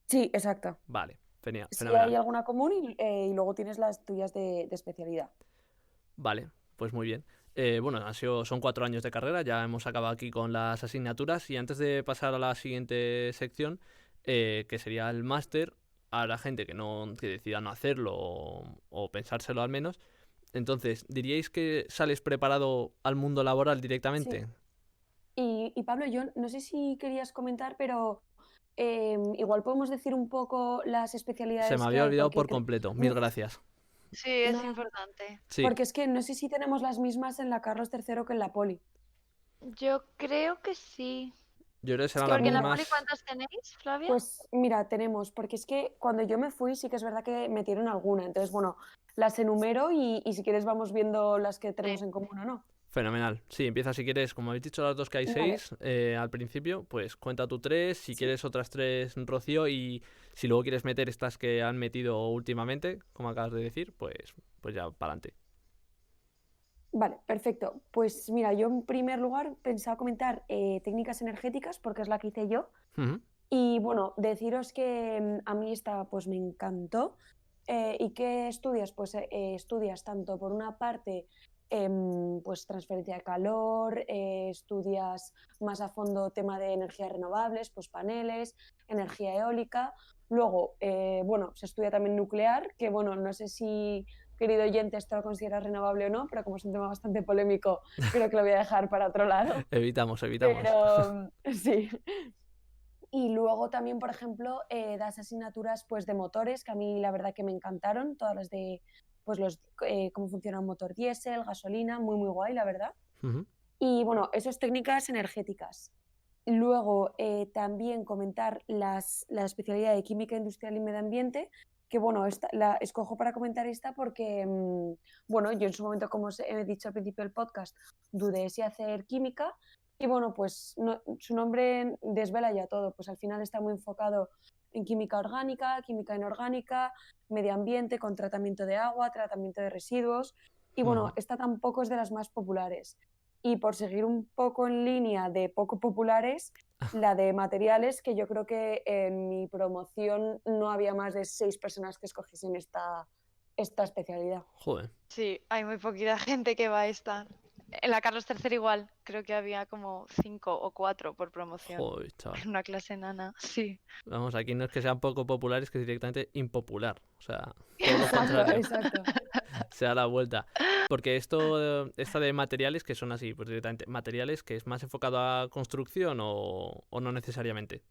C: Sí, exacto.
B: Vale,
C: Sí,
B: fenomenal.
C: hay alguna común y luego tienes las tuyas de especialidad.
B: Vale, pues muy bien. Bueno, son 4 años de carrera, ya hemos acabado aquí con las asignaturas y antes de pasar a la siguiente sección, que sería el máster, a la gente que decida no hacerlo o pensárselo al menos, entonces, ¿diríais que sales preparado al mundo laboral directamente?
C: Sí. Y Pablo, yo no sé si querías comentar, pero igual podemos decir un poco las
B: Se
C: especialidades
B: me
C: que
B: había
C: hay,
B: olvidado
C: porque
B: por completo, mil gracias.
D: Sí, es
C: nada,
D: importante.
B: Sí,
C: porque es que no sé si tenemos las mismas en la Carlos III que en la Poli.
D: Yo creo que sí.
B: yo creo que
C: Es
B: serán
C: que
B: las
D: Porque en la Poli,
B: mismas.
D: ¿cuántas tenéis, Flavia?
C: pues mira, tenemos, porque es que cuando yo me fui sí que es verdad que metieron alguna, entonces bueno, las enumero y si quieres vamos viendo las que tenemos
D: Sí.
C: en común o no.
B: Fenomenal. Sí, empieza si quieres, como habéis dicho las dos que hay
C: Vale.
B: 6 al principio, pues cuenta tú 3, si
C: Sí.
B: quieres otras 3 Rocío y si luego quieres meter estas que han metido últimamente, como acabas de decir, pues ya para adelante.
C: Vale, perfecto. Pues mira, yo en primer lugar pensaba comentar técnicas energéticas porque es la que hice yo. Y bueno, deciros que a mí esta pues me encantó. ¿Y qué estudias? Pues estudias tanto por una parte pues transferencia de calor, estudias más a fondo tema de energías renovables, pues paneles, energía eólica. Luego, bueno, se estudia también nuclear, que bueno, no sé si querido oyente esto lo consideras renovable o no, pero como es un tema bastante polémico, creo que lo voy a dejar para otro lado.
B: Evitamos.
C: Pero sí. Y luego también, por ejemplo, das asignaturas pues, de motores, que a mí la verdad que me encantaron, todas las de pues, cómo funciona un motor diésel, gasolina, muy, muy guay, la verdad. Y bueno, eso es técnicas energéticas. Luego también comentar la especialidad de química industrial y medio ambiente, que bueno, la escojo para comentar esta porque, bueno, yo en su momento, como os he dicho al principio del podcast, dudé si hacer química y bueno, pues su nombre desvela ya todo, pues al final está muy enfocado en química orgánica, química inorgánica, medio ambiente con tratamiento de agua, tratamiento de residuos y bueno, esta tampoco es de las más populares. Y por seguir un poco en línea de poco populares, la de materiales, que yo creo que en mi promoción no había más de 6 personas que escogiesen esta especialidad.
B: Joder.
D: Sí, hay muy poquita gente que va a esta. En la Carlos III igual, creo que había como 5 o 4 por promoción.
B: Joder, chaval.
D: En una clase nana, sí.
B: Vamos, aquí no es que sean poco populares, es que es directamente impopular. O sea, todo lo contrario.
C: Exacto.
B: Se da la vuelta. Porque esta de materiales que son así, pues directamente, materiales que es más enfocado a construcción o no necesariamente.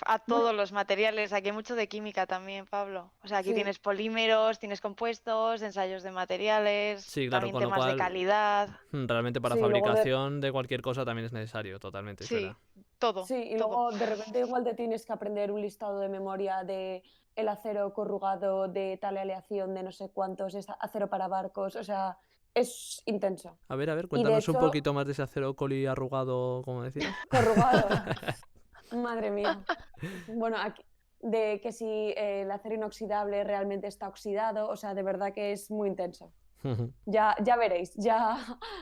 D: A todos los materiales, aquí hay mucho de química también, Pablo. O sea, aquí
C: Sí.
D: tienes polímeros, tienes compuestos, ensayos de materiales,
B: Sí, claro,
D: también
B: con lo
D: temas de
B: cual,
D: calidad.
B: realmente para
C: Sí, luego
B: fabricación de cualquier cosa también es necesario, totalmente, es verdad.
D: Sí, todo,
C: sí, y
D: todo.
C: luego de repente igual te tienes que aprender un listado de memoria de el acero corrugado de tal aleación de no sé cuántos, es acero para barcos, o sea, es intenso.
B: A ver,
C: Y de
B: cuéntanos un
C: hecho,
B: poquito más de ese acero coli arrugado, como decías.
C: corrugado. Madre mía. Bueno, aquí, de que si el acero inoxidable realmente está oxidado, o sea, de verdad que es muy intenso. Ya veréis,
D: Ya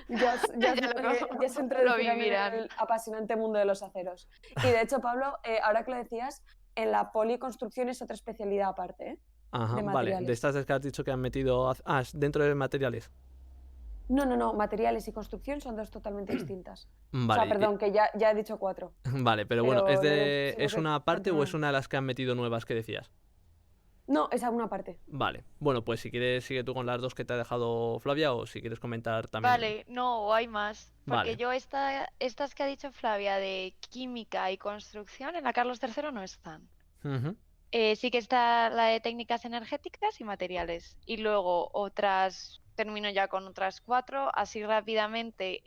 C: ya se
D: lo
C: introducirán en
D: vivirán.
C: el apasionante mundo de los aceros. Y de hecho, Pablo, ahora que lo decías, en la policonstrucción es otra especialidad aparte, ¿eh?
B: Ajá,
C: De
B: vale. De
C: materiales.
B: estas que has dicho que han metido... es dentro de materiales.
C: No, materiales y construcción son dos totalmente distintas. O sea,
B: Vale,
C: perdón, que ya he dicho 4,
B: vale, pero bueno,
C: pero si no
B: ¿es
C: que
B: una parte o es
C: continúan.
B: una de las que han metido nuevas que decías?
C: No, esa una parte.
B: Vale, bueno, pues si quieres sigue tú con las dos que te ha dejado Flavia o si quieres comentar también.
D: Vale, no, hay más. Porque
B: Vale.
D: yo estas que ha dicho Flavia de química y construcción en la Carlos III no están.
B: Ujú.
D: Sí que está la de técnicas energéticas y materiales. Y luego termino ya con otras 4. Así rápidamente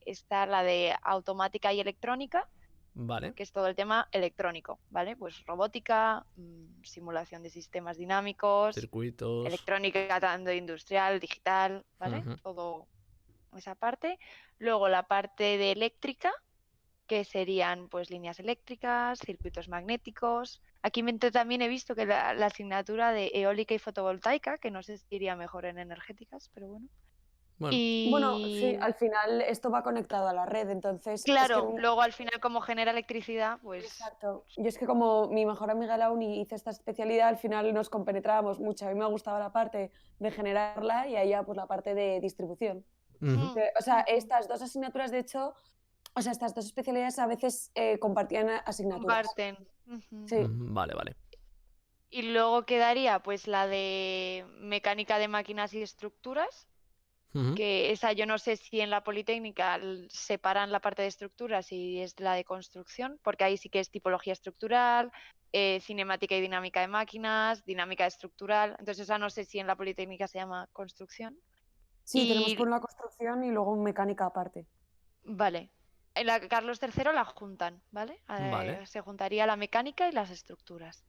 D: está la de automática y electrónica,
B: Vale.
D: que es todo el tema electrónico, ¿vale? Pues robótica, simulación de sistemas dinámicos,
B: Circuitos.
D: electrónica tanto industrial, digital, ¿vale?
B: Ujú.
D: Todo esa parte. Luego la parte de eléctrica, que serían pues líneas eléctricas, circuitos magnéticos. Aquí también he visto que la asignatura de eólica y fotovoltaica, que no sé si iría mejor en energéticas, pero bueno.
B: Bueno,
C: Bueno, sí,
D: Y
C: al final esto va conectado a la red, entonces es que
D: claro, luego al final como genera electricidad, pues
C: exacto. Yo es que como mi mejor amiga de la uni hizo esta especialidad, al final nos compenetrábamos mucho. A mí me gustaba la parte de generarla y a ella pues la parte de distribución.
B: ujú.
C: O sea, estas dos asignaturas, de hecho, o sea, estas dos especialidades a veces compartían asignaturas.
D: comparten. Ujú.
C: Sí,
B: Vale.
D: Y luego quedaría pues la de mecánica de máquinas y estructuras,
B: Ujú.
D: que esa yo no sé si en la Politécnica separan la parte de estructuras y es la de construcción, porque ahí sí que es tipología estructural, cinemática y dinámica de máquinas, dinámica estructural. Entonces esa no sé si en la Politécnica se llama construcción.
C: sí, tenemos por
D: Y
C: una construcción y luego mecánica aparte.
D: vale, en la Carlos III la juntan, ¿vale?
B: Vale.
D: Se juntaría la mecánica y las estructuras.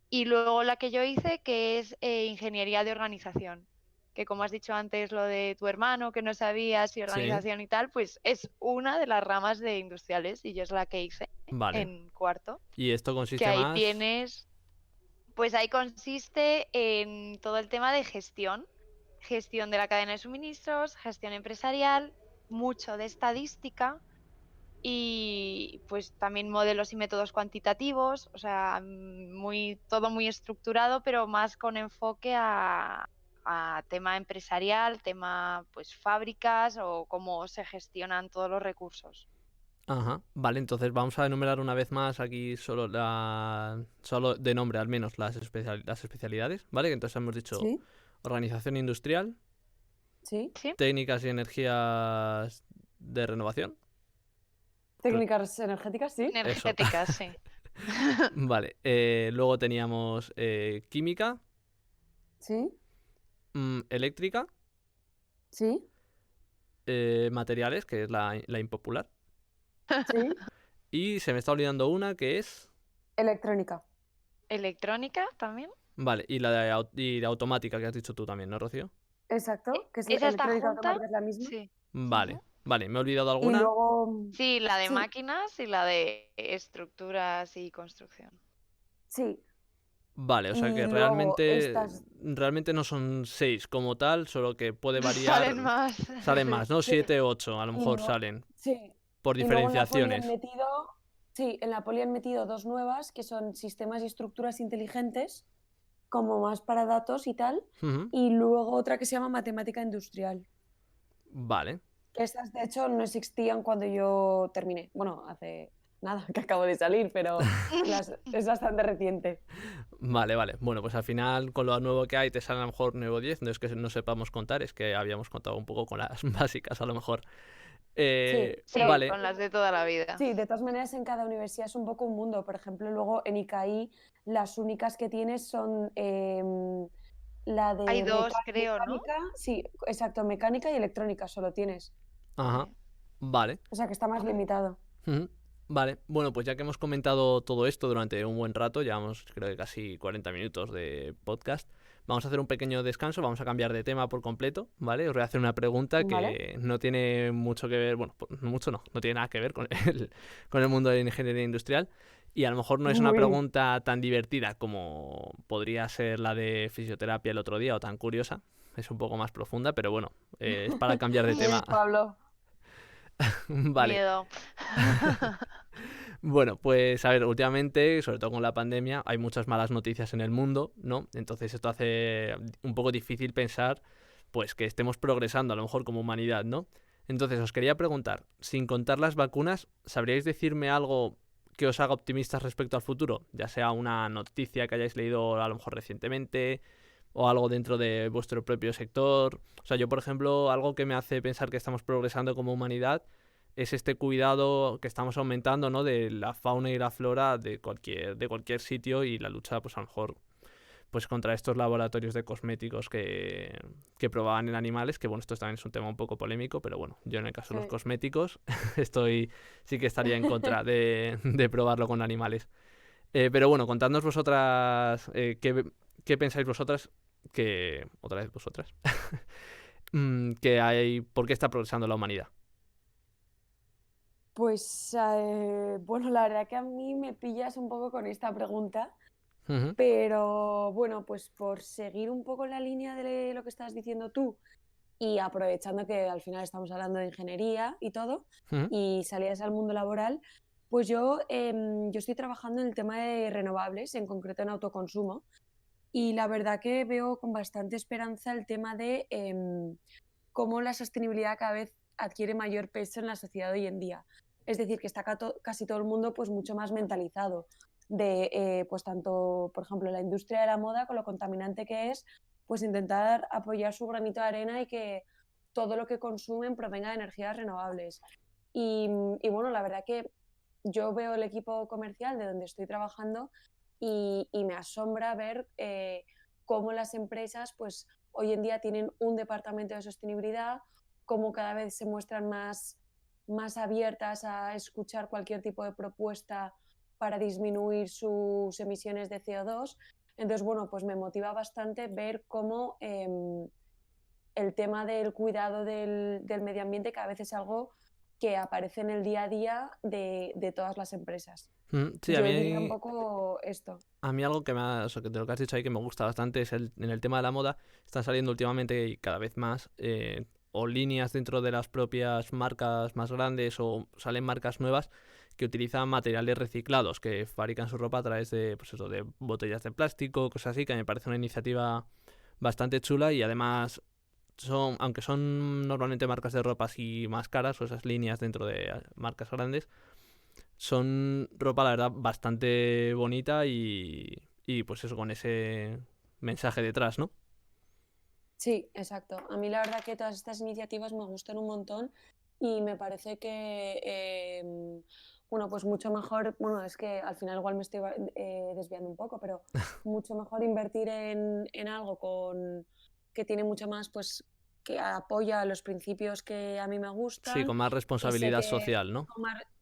D: Y luego la que yo hice, que es ingeniería de organización, que como has dicho antes, lo de tu hermano, que no sabía si
B: Sí,
D: organización y tal, pues es una de las ramas de industriales y yo es la que hice
B: vale.
D: en cuarto,
B: Y esto
D: que
B: consiste
D: ahí
B: más...
D: tienes, pues ahí consiste en todo el tema de gestión de la cadena de suministros, gestión empresarial, mucho de estadística y pues también modelos y métodos cuantitativos, o sea, todo muy estructurado, pero más con enfoque a tema empresarial, tema pues fábricas o cómo se gestionan todos los recursos.
B: Ajá, vale, entonces vamos a enumerar una vez más aquí solo de nombre al menos las especialidades, ¿vale? Entonces hemos dicho
C: Sí,
B: organización industrial,
C: sí.
D: ¿Sí?
B: técnicas y energías de renovación.
C: Técnicas energéticas, sí.
B: Eso.
D: Energéticas, sí.
B: Vale, luego teníamos química,
C: Sí,
B: eléctrica,
C: sí,
B: materiales, que es la impopular.
C: sí.
B: Y se me está olvidando una que es...
C: Electrónica.
D: Electrónica también.
B: Vale, y la automática que has dicho tú también, ¿no, Rocío?
C: Exacto, que es
D: ¿Esa está
C: electrónica
D: junta?
C: automática es la misma.
D: Sí.
B: Vale,
D: Ujú.
B: vale, ¿me he olvidado
C: Y
B: alguna?
C: luego,
D: Sí, la de
C: sí,
D: máquinas y la de estructuras y construcción.
C: sí.
B: Vale, o sea que
C: Y luego
B: realmente no son 6 como tal, solo que puede variar.
D: Salen más.
B: Salen
D: Sí.
B: más, ¿no?
C: sí,
B: 7 8 a lo
C: y
B: mejor
C: luego,
B: salen.
C: sí.
B: Por
C: Y luego en la poli
B: diferenciaciones.
C: en la poli han metido dos nuevas, que son sistemas y estructuras inteligentes, como más para datos y tal.
B: Ujú.
C: Y luego otra que se llama matemática industrial.
B: Vale,
C: Que estas, de hecho, no existían cuando yo terminé. Bueno, hace nada, que acabo de salir, pero es bastante reciente.
B: vale. Bueno, pues al final con lo nuevo que hay te sale a lo mejor nuevo 10. No es que no sepamos contar, es que habíamos contado un poco con las básicas a lo mejor.
C: Sí, pero
D: Sí,
B: Vale,
D: con las de toda la vida.
C: sí, de todas maneras en cada universidad es un poco un mundo. Por ejemplo, luego en ICAI las únicas que tienes son la
D: Hay
C: de
D: dos, creo, ¿no?
C: mecánica, sí, exacto, mecánica y electrónica solo tienes.
B: ajá,
D: Sí.
B: vale.
C: O sea que está más limitado.
B: Ujú. Vale, bueno, pues ya que hemos comentado todo esto durante un buen rato, llevamos creo que casi 40 minutos de podcast, vamos a hacer un pequeño descanso, vamos a cambiar de tema por completo, ¿vale? Os voy a hacer una pregunta que
C: Vale.
B: no tiene mucho que ver, bueno, mucho no tiene nada que ver con el mundo de la ingeniería industrial. Y a lo mejor no es una
C: Muy bien.
B: pregunta tan divertida como podría ser la de fisioterapia el otro día o tan curiosa. Es un poco más profunda, pero bueno, es para cambiar de tema.
C: Pablo.
B: Vale.
D: Miedo.
B: Bueno, pues a ver, últimamente, sobre todo con la pandemia, hay muchas malas noticias en el mundo, ¿no? Entonces esto hace un poco difícil pensar, pues, que estemos progresando a lo mejor como humanidad, ¿no? Entonces os quería preguntar, sin contar las vacunas, ¿sabríais decirme algo que os haga optimistas respecto al futuro? Ya sea una noticia que hayáis leído a lo mejor recientemente o algo dentro de vuestro propio sector. O sea, yo, por ejemplo, algo que me hace pensar que estamos progresando como humanidad es este cuidado que estamos aumentando, ¿no? De la fauna y la flora de cualquier sitio y la lucha, pues a lo mejor, pues contra estos laboratorios de cosméticos que probaban en animales, que bueno, esto también es un tema un poco polémico, pero bueno, yo en el caso de los
C: Sí.
B: cosméticos sí que estaría en contra de probarlo con animales. Pero bueno, contadnos vosotras, qué pensáis vosotras, otra vez vosotras, ¿por qué está progresando la humanidad?
C: Pues bueno, la verdad que a mí me pillas un poco con esta pregunta,
B: Ujú,
C: pero bueno, pues por seguir un poco la línea de lo que estás diciendo tú y aprovechando que al final estamos hablando de ingeniería y todo,
B: ujú,
C: y salidas al mundo laboral, pues yo estoy trabajando en el tema de renovables, en concreto en autoconsumo, y la verdad que veo con bastante esperanza el tema de cómo la sostenibilidad cada vez adquiere mayor peso en la sociedad hoy en día. Es decir, que está casi todo el mundo pues mucho más mentalizado de, pues tanto, por ejemplo, la industria de la moda, con lo contaminante que es, pues intentar apoyar su granito de arena y que todo lo que consumen provenga de energías renovables. Y bueno, la verdad que yo veo el equipo comercial de donde estoy trabajando y me asombra ver cómo las empresas pues hoy en día tienen un departamento de sostenibilidad, cómo cada vez se muestran más abiertas a escuchar cualquier tipo de propuesta para disminuir sus emisiones de CO2. Entonces, bueno, pues me motiva bastante ver cómo el tema del cuidado del medio ambiente cada vez es algo que aparece en el día a día de todas las empresas.
B: Sí,
C: Yo diría un poco esto.
B: a mí algo que o sea, que de lo que has dicho ahí que me gusta bastante es en el tema de la moda. Están saliendo últimamente y cada vez más o líneas dentro de las propias marcas más grandes o salen marcas nuevas que utilizan materiales reciclados, que fabrican su ropa a través de, pues eso, de botellas de plástico, cosas así, que me parece una iniciativa bastante chula y además aunque son normalmente marcas de ropa así más caras o esas líneas dentro de marcas grandes, son ropa, la verdad, bastante bonita y pues eso, con ese mensaje detrás, ¿no?
C: Sí, exacto. A mí la verdad que todas estas iniciativas me gustan un montón y me parece que, bueno, pues mucho mejor, bueno, es que al final igual me estoy desviando un poco, pero mucho mejor invertir en algo que tiene mucho más, pues, que apoya los principios que a mí me
B: Sí,
C: gustan,
B: con más
C: que sé
B: responsabilidad
C: que,
B: social, ¿no?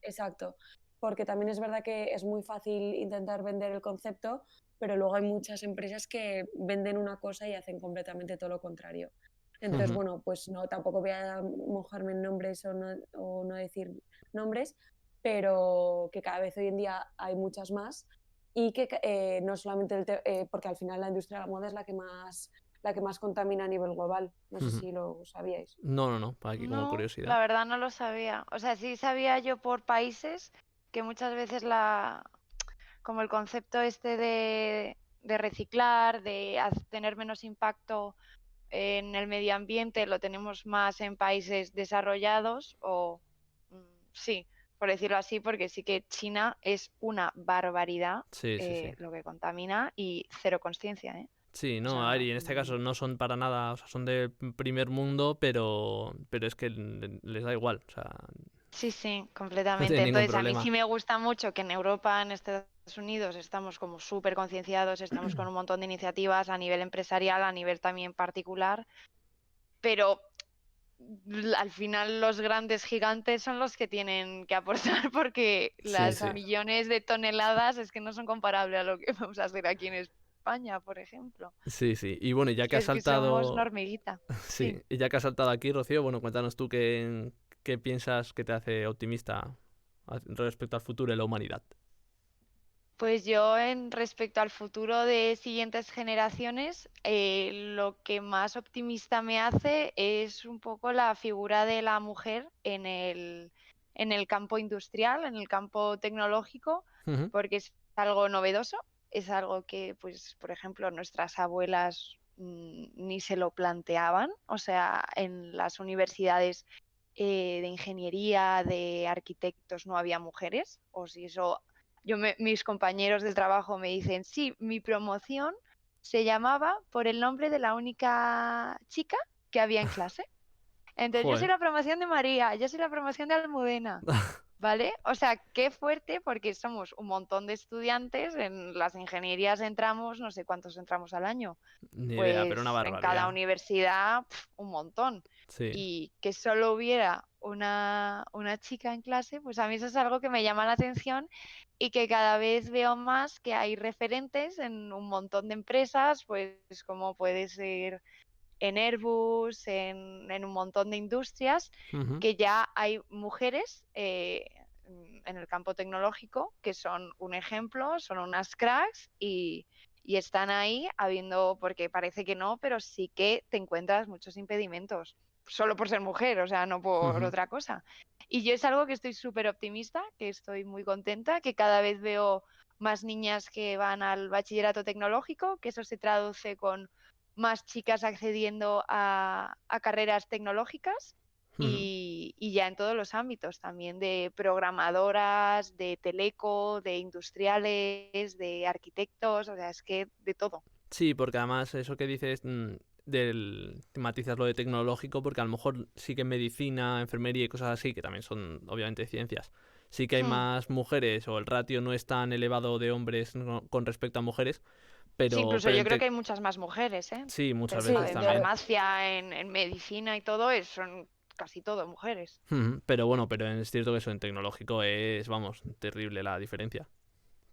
C: exacto, porque también es verdad que es muy fácil intentar vender el concepto, pero luego hay muchas empresas que venden una cosa y hacen completamente todo lo contrario. Entonces,
B: Ujú.
C: bueno, pues no, tampoco voy a mojarme en nombres o no decir nombres, pero que cada vez hoy en día hay muchas más y que no solamente porque al final la industria de la moda es la que más contamina a nivel global. No sé
B: Ujú.
C: si lo sabíais.
B: No, aquí como
D: No,
B: curiosidad.
D: la verdad no lo sabía. O sea, sí sabía yo por países que muchas veces como el concepto este de reciclar, tener menos impacto en el medio ambiente, lo tenemos más en países desarrollados sí, por decirlo así, porque sí que China es una barbaridad
B: Sí.
D: lo que contamina y cero consciencia, ¿eh?
B: Sí,
D: O
B: no, a ver,
D: sea,
B: y en este caso no son para nada, o sea, son de primer mundo, pero es que les da igual, o sea,
D: sí,
B: no
D: completamente.
B: tienen ningún
D: Entonces, a mí
B: problema.
D: sí me gusta mucho que en Europa, en Estados Unidos, estamos como súper concienciados, estamos con un montón de iniciativas a nivel empresarial, a nivel también particular, pero al final los grandes gigantes son los que tienen que aportar porque
B: Sí,
D: las
B: sí.
C: Exacto.
D: millones de toneladas es que no son comparables a lo que vamos a hacer aquí en España. España, por ejemplo.
B: Sí, sí. Y bueno, ya que
D: Que
B: has
D: es que somos una
B: saltado...
D: hormiguita.
B: Sí,
D: Sí.
B: y ya que has saltado aquí, Rocío, bueno, cuéntanos tú qué piensas que te hace optimista respecto al futuro de la humanidad.
D: Pues yo en respecto al futuro de siguientes generaciones, lo que más optimista me hace es un poco la figura de la mujer en el campo industrial, en el campo tecnológico,
B: Ujú,
D: porque es algo novedoso, es algo que, pues, por ejemplo, nuestras abuelas ni se lo planteaban. O sea, en las universidades de ingeniería, de arquitectos, no había mujeres, o si eso mis compañeros de trabajo me dicen, sí, mi promoción se llamaba por el nombre de la única chica que había en clase. Entonces, yo soy
B: joder.
D: la promoción de María, yo soy la promoción de Almudena, ¿vale? O sea, qué fuerte porque somos un montón de estudiantes, en las ingenierías entramos, no sé cuántos entramos al año,
B: Ni idea, pero una
D: pues en cada
B: barbaridad.
D: universidad un montón.
B: Sí.
D: Y que solo hubiera una chica en clase, pues a mí eso es algo que me llama la atención y que cada vez veo más que hay referentes en un montón de empresas, pues como puede ser en Airbus, en un montón de industrias,
B: Ujú.
D: que ya hay mujeres en el campo tecnológico que son un ejemplo, son unas cracks y están ahí habiendo, porque parece que no, pero sí que te encuentras muchos impedimentos, solo por ser mujer, o sea, no por
B: Ujú.
D: otra cosa. Y yo es algo que estoy súper optimista, que estoy muy contenta, que cada vez veo más niñas que van al bachillerato tecnológico, que eso se traduce con más chicas accediendo a carreras tecnológicas
B: Ujú.
D: y ya en todos los ámbitos, también de programadoras, de teleco, de industriales, de arquitectos, o sea, es que de todo.
B: Sí, porque además eso que dices matizas lo de tecnológico, porque a lo mejor sí que en medicina, enfermería y cosas así, que también son obviamente ciencias, sí que hay
D: Hmm.
B: más mujeres o el ratio no es tan elevado de hombres con respecto a mujeres,
D: Sí, incluso
B: pero
D: yo creo que hay muchas más mujeres, ¿eh?
B: sí, muchas
C: Sí,
B: veces
D: En
B: también.
D: farmacia, en medicina y todo, son casi todo mujeres.
B: Ujú. Pero bueno, pero es cierto que eso en tecnológico es, vamos, terrible la diferencia.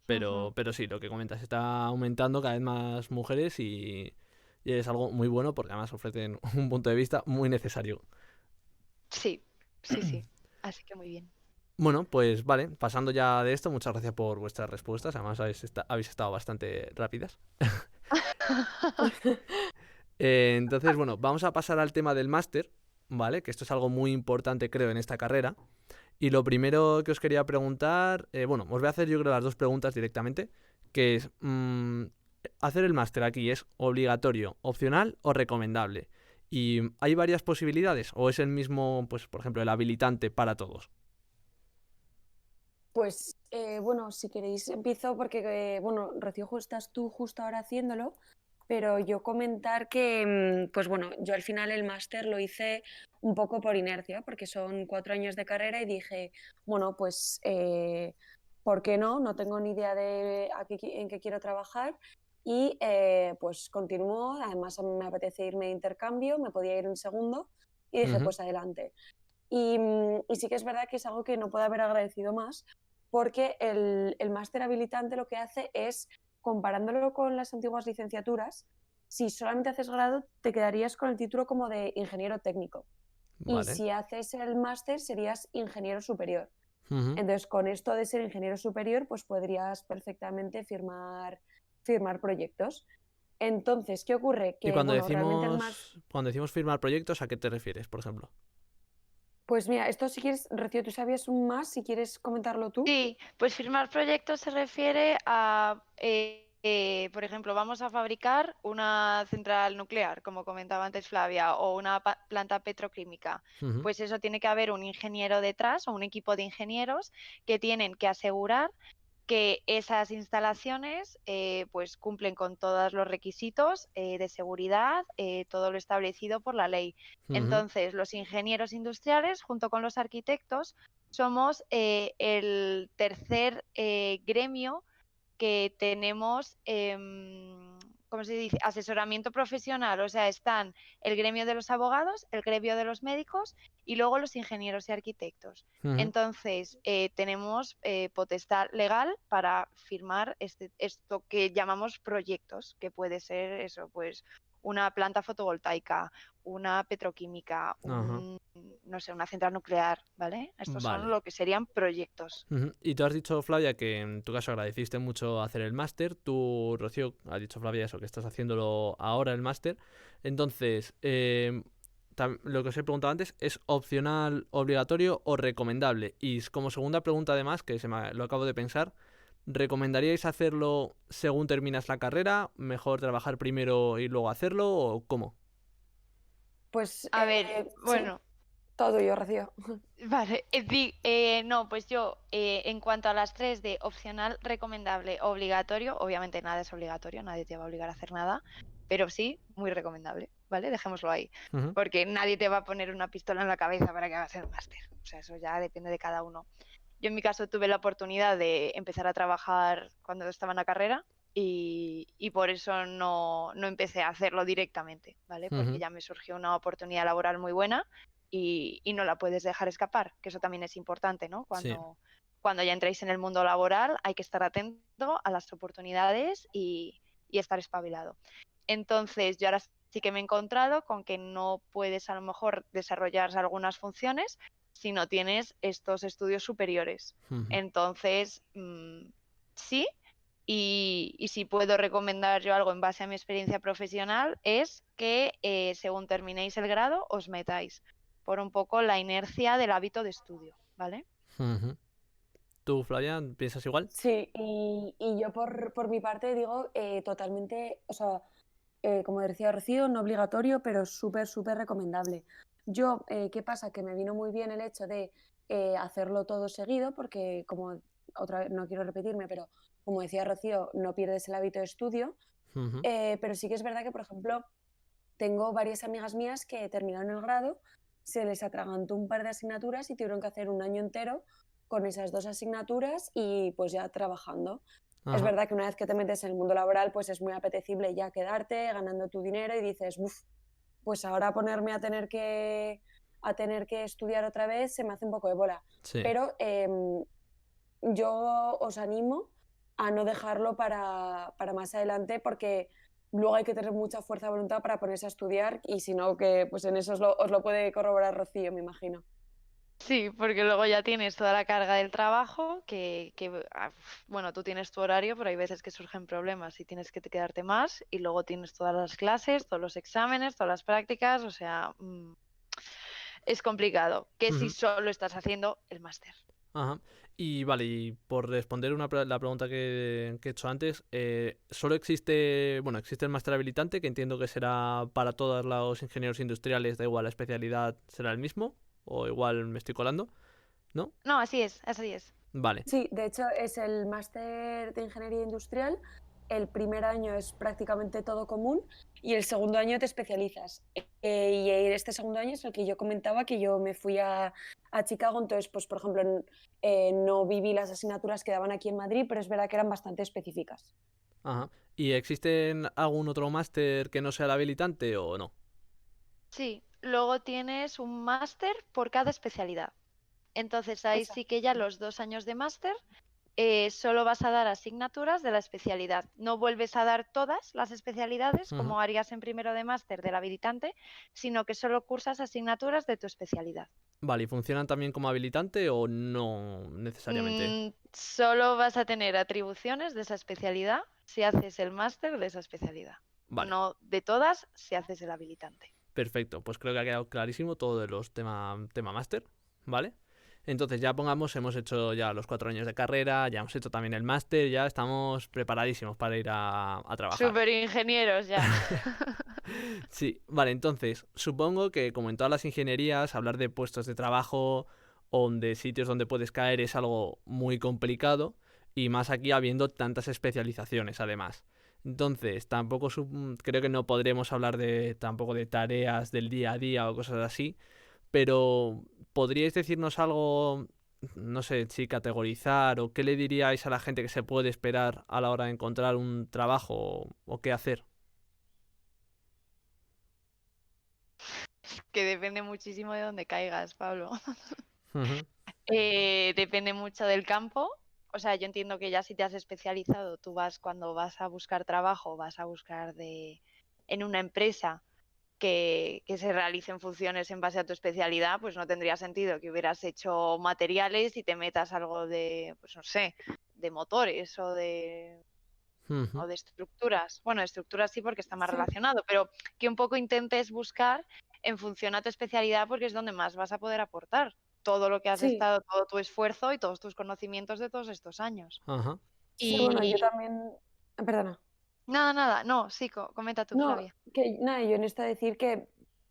D: Ujú.
B: Pero sí, lo que comentas, está aumentando cada vez más mujeres y es algo muy bueno porque además ofrecen un punto de vista muy necesario.
D: Sí, sí, sí. Así que muy bien.
B: Bueno, pues vale, pasando ya de esto, muchas gracias por vuestras respuestas, además habéis estado bastante rápidas. Entonces, bueno, vamos a pasar al tema del máster, ¿vale? Que esto es algo muy importante, creo, en esta carrera. Y lo primero que os quería preguntar, bueno, os voy a hacer yo creo las dos preguntas directamente, que es, ¿hacer el máster aquí es obligatorio, opcional o recomendable? ¿Y hay varias posibilidades o es el mismo, pues, por ejemplo, el habilitante para todos?
C: Pues bueno, si queréis empiezo porque, bueno, Rocío, estás tú justo ahora haciéndolo, pero yo comentar que, pues bueno, yo al final el máster lo hice un poco por inercia, porque son 4 años de carrera y dije, bueno, pues, ¿por qué no? No tengo ni idea de en qué quiero trabajar y pues continúo, además a mí me apetece irme de intercambio, me podía ir un segundo y dije,
B: Ujú,
C: pues adelante. Y sí que es verdad que es algo que no puedo haber agradecido más, porque el máster habilitante lo que hace es, comparándolo con las antiguas licenciaturas, si solamente haces grado, te quedarías con el título como de ingeniero técnico. Y
B: vale.
C: si haces el máster, serías ingeniero superior.
B: Ujú.
C: Entonces, con esto de ser ingeniero superior, pues podrías perfectamente firmar proyectos. Entonces, ¿qué ocurre?
B: Y
C: Que, bueno, realmente el máster.
B: cuando decimos firmar proyectos, ¿a qué te refieres, por ejemplo?
C: Pues mira, esto si quieres, Rocío, tú sabías un más, si quieres comentarlo tú.
D: Sí, pues firmar proyectos se refiere a, por ejemplo, vamos a fabricar una central nuclear, como comentaba antes Flavia, o una planta petroquímica.
B: Ujú,
D: Pues eso tiene que haber un ingeniero detrás o un equipo de ingenieros que tienen que asegurar que esas instalaciones pues cumplen con todos los requisitos de seguridad, todo lo establecido por la ley.
B: ujú,
D: Entonces, los ingenieros industriales, junto con los arquitectos, somos el tercer gremio que tenemos ¿cómo se dice? Asesoramiento profesional, o sea, están el gremio de los abogados, el gremio de los médicos y luego los ingenieros y arquitectos.
B: Ujú.
D: Entonces, tenemos potestad legal para firmar esto que llamamos proyectos, que puede ser eso, pues una planta fotovoltaica, una petroquímica,
B: Ajá.
D: no sé, una central nuclear, ¿vale? Estos son
B: Vale.
D: lo que serían proyectos.
B: Ujú. Y tú has dicho, Flavia, que en tu caso agradeciste mucho hacer el máster. Tú, Rocío, has dicho, Flavia, eso, que estás haciéndolo ahora el máster. Entonces, lo que os he preguntado antes, ¿es opcional, obligatorio o recomendable? Y como segunda pregunta, además, que lo acabo de pensar, ¿recomendaríais hacerlo según terminas la carrera? ¿Mejor trabajar primero y luego hacerlo? ¿O cómo?
C: Pues
D: A ver,
C: sí,
D: bueno.
C: todo yo, Rocío.
D: Vale, no, pues yo, en cuanto a las tres de opcional, recomendable, obligatorio, obviamente nada es obligatorio, nadie te va a obligar a hacer nada, pero sí, muy recomendable, ¿vale? Dejémoslo ahí,
B: Ujú.
D: porque nadie te va a poner una pistola en la cabeza para que hagas el máster, o sea, eso ya depende de cada uno. Yo en mi caso tuve la oportunidad de empezar a trabajar cuando estaba en la carrera y por eso no empecé a hacerlo directamente, ¿vale? Porque
B: Ujú.
D: ya me surgió una oportunidad laboral muy buena y no la puedes dejar escapar, que eso también es importante, ¿no?
B: Sí.
D: Cuando ya entréis en el mundo laboral hay que estar atento a las oportunidades y estar espabilado. Entonces, yo ahora sí que me he encontrado con que no puedes a lo mejor desarrollar algunas funciones si no tienes estos estudios superiores.
B: Ujú.
D: Entonces, sí, y si puedo recomendar yo algo en base a mi experiencia profesional es que según terminéis el grado os metáis por un poco la inercia del hábito de estudio, ¿vale?
B: Ujú. ¿Tú, Flavia, piensas igual?
C: Sí, y yo por mi parte digo totalmente, o sea, como decía Rocío, no obligatorio, pero súper, súper recomendable. Yo, ¿qué pasa? Que me vino muy bien el hecho de hacerlo todo seguido, porque como otra vez, no quiero repetirme, pero como decía Rocío, no pierdes el hábito de estudio.
B: Ujú.
C: Pero sí que es verdad que, por ejemplo, tengo varias amigas mías que terminaron el grado, se les atragantó un par de asignaturas y tuvieron que hacer un año entero con esas dos asignaturas y pues ya trabajando. Es
B: Ajá.
C: verdad que una vez que te metes en el mundo laboral, pues es muy apetecible ya quedarte ganando tu dinero y dices, uff, pues ahora ponerme a tener que estudiar otra vez se me hace un poco de bola.
B: Sí.
C: Pero yo os animo a no dejarlo para más adelante porque luego hay que tener mucha fuerza de voluntad para ponerse a estudiar y si no, que pues en eso os lo puede corroborar Rocío, me imagino.
D: Sí, porque luego ya tienes toda la carga del trabajo, bueno, tú tienes tu horario, pero hay veces que surgen problemas y tienes que quedarte más, y luego tienes todas las clases, todos los exámenes, todas las prácticas, o sea, es complicado, que si
B: Ujú.
D: solo estás haciendo el máster.
B: Ajá. Y vale, y por responder la pregunta que he hecho antes, ¿solo existe, bueno, existe el máster habilitante, que entiendo que será para todos los ingenieros industriales, da igual la especialidad, será el mismo? O igual me estoy colando, ¿no?
D: No, así es, así es.
B: Vale.
C: Sí, de hecho es el máster de Ingeniería Industrial. El primer año es prácticamente todo común y el segundo año te especializas. Y este segundo año es el que yo comentaba que yo me fui a Chicago, entonces, pues, por ejemplo, no viví las asignaturas que daban aquí en Madrid, pero es verdad que eran bastante específicas.
B: Ajá. ¿Y existe algún otro máster que no sea el habilitante o no?
D: Sí, luego tienes un máster por cada especialidad. Entonces ahí
C: Esa.
D: sí que ya los 2 años de máster solo vas a dar asignaturas de la especialidad. No vuelves a dar todas las especialidades
B: Ujú.
D: como harías en primero de máster del habilitante, sino que solo cursas asignaturas de tu especialidad.
B: Vale, ¿y funcionan también como habilitante o no necesariamente?
D: Solo vas a tener atribuciones de esa especialidad si haces el máster de esa especialidad.
B: Vale,
D: No de todas si haces el habilitante.
B: perfecto. Pues creo que ha quedado clarísimo todo de los tema máster, ¿vale? Entonces ya pongamos, hemos hecho ya los 4 años de carrera, ya hemos hecho también el máster, ya estamos preparadísimos para ir a trabajar.
D: Súper ingenieros ya.
B: Sí, vale, entonces supongo que como en todas las ingenierías, hablar de puestos de trabajo o de sitios donde puedes caer es algo muy complicado y más aquí habiendo tantas especializaciones además. Entonces, tampoco creo que no podremos hablar de tampoco de tareas del día a día o cosas así, pero ¿podríais decirnos algo, no sé, si categorizar o qué le diríais a la gente que se puede esperar a la hora de encontrar un trabajo o qué hacer?
D: Que depende muchísimo de dónde caigas, Pablo.
B: Ujú.
D: Depende mucho del campo. O sea, yo entiendo que ya si te has especializado, tú cuando vas a buscar trabajo, vas a buscar en una empresa que se realicen funciones en base a tu especialidad, pues no tendría sentido que hubieras hecho materiales y te metas algo de, pues no sé, de motores
B: Ujú.
D: o de estructuras. Bueno, de estructuras sí porque está más
C: Sí,
D: relacionado, pero que un poco intentes buscar en función a tu especialidad porque es donde más vas a poder aportar todo lo que has
C: sí,
D: estado, todo tu esfuerzo y todos tus conocimientos de todos estos años.
B: Ajá.
C: sí, bueno, yo
D: Y
C: también, perdona.
D: nada, no, sí, comenta tú,
C: No,
D: Flavia.
C: que nada, yo en esto decir que,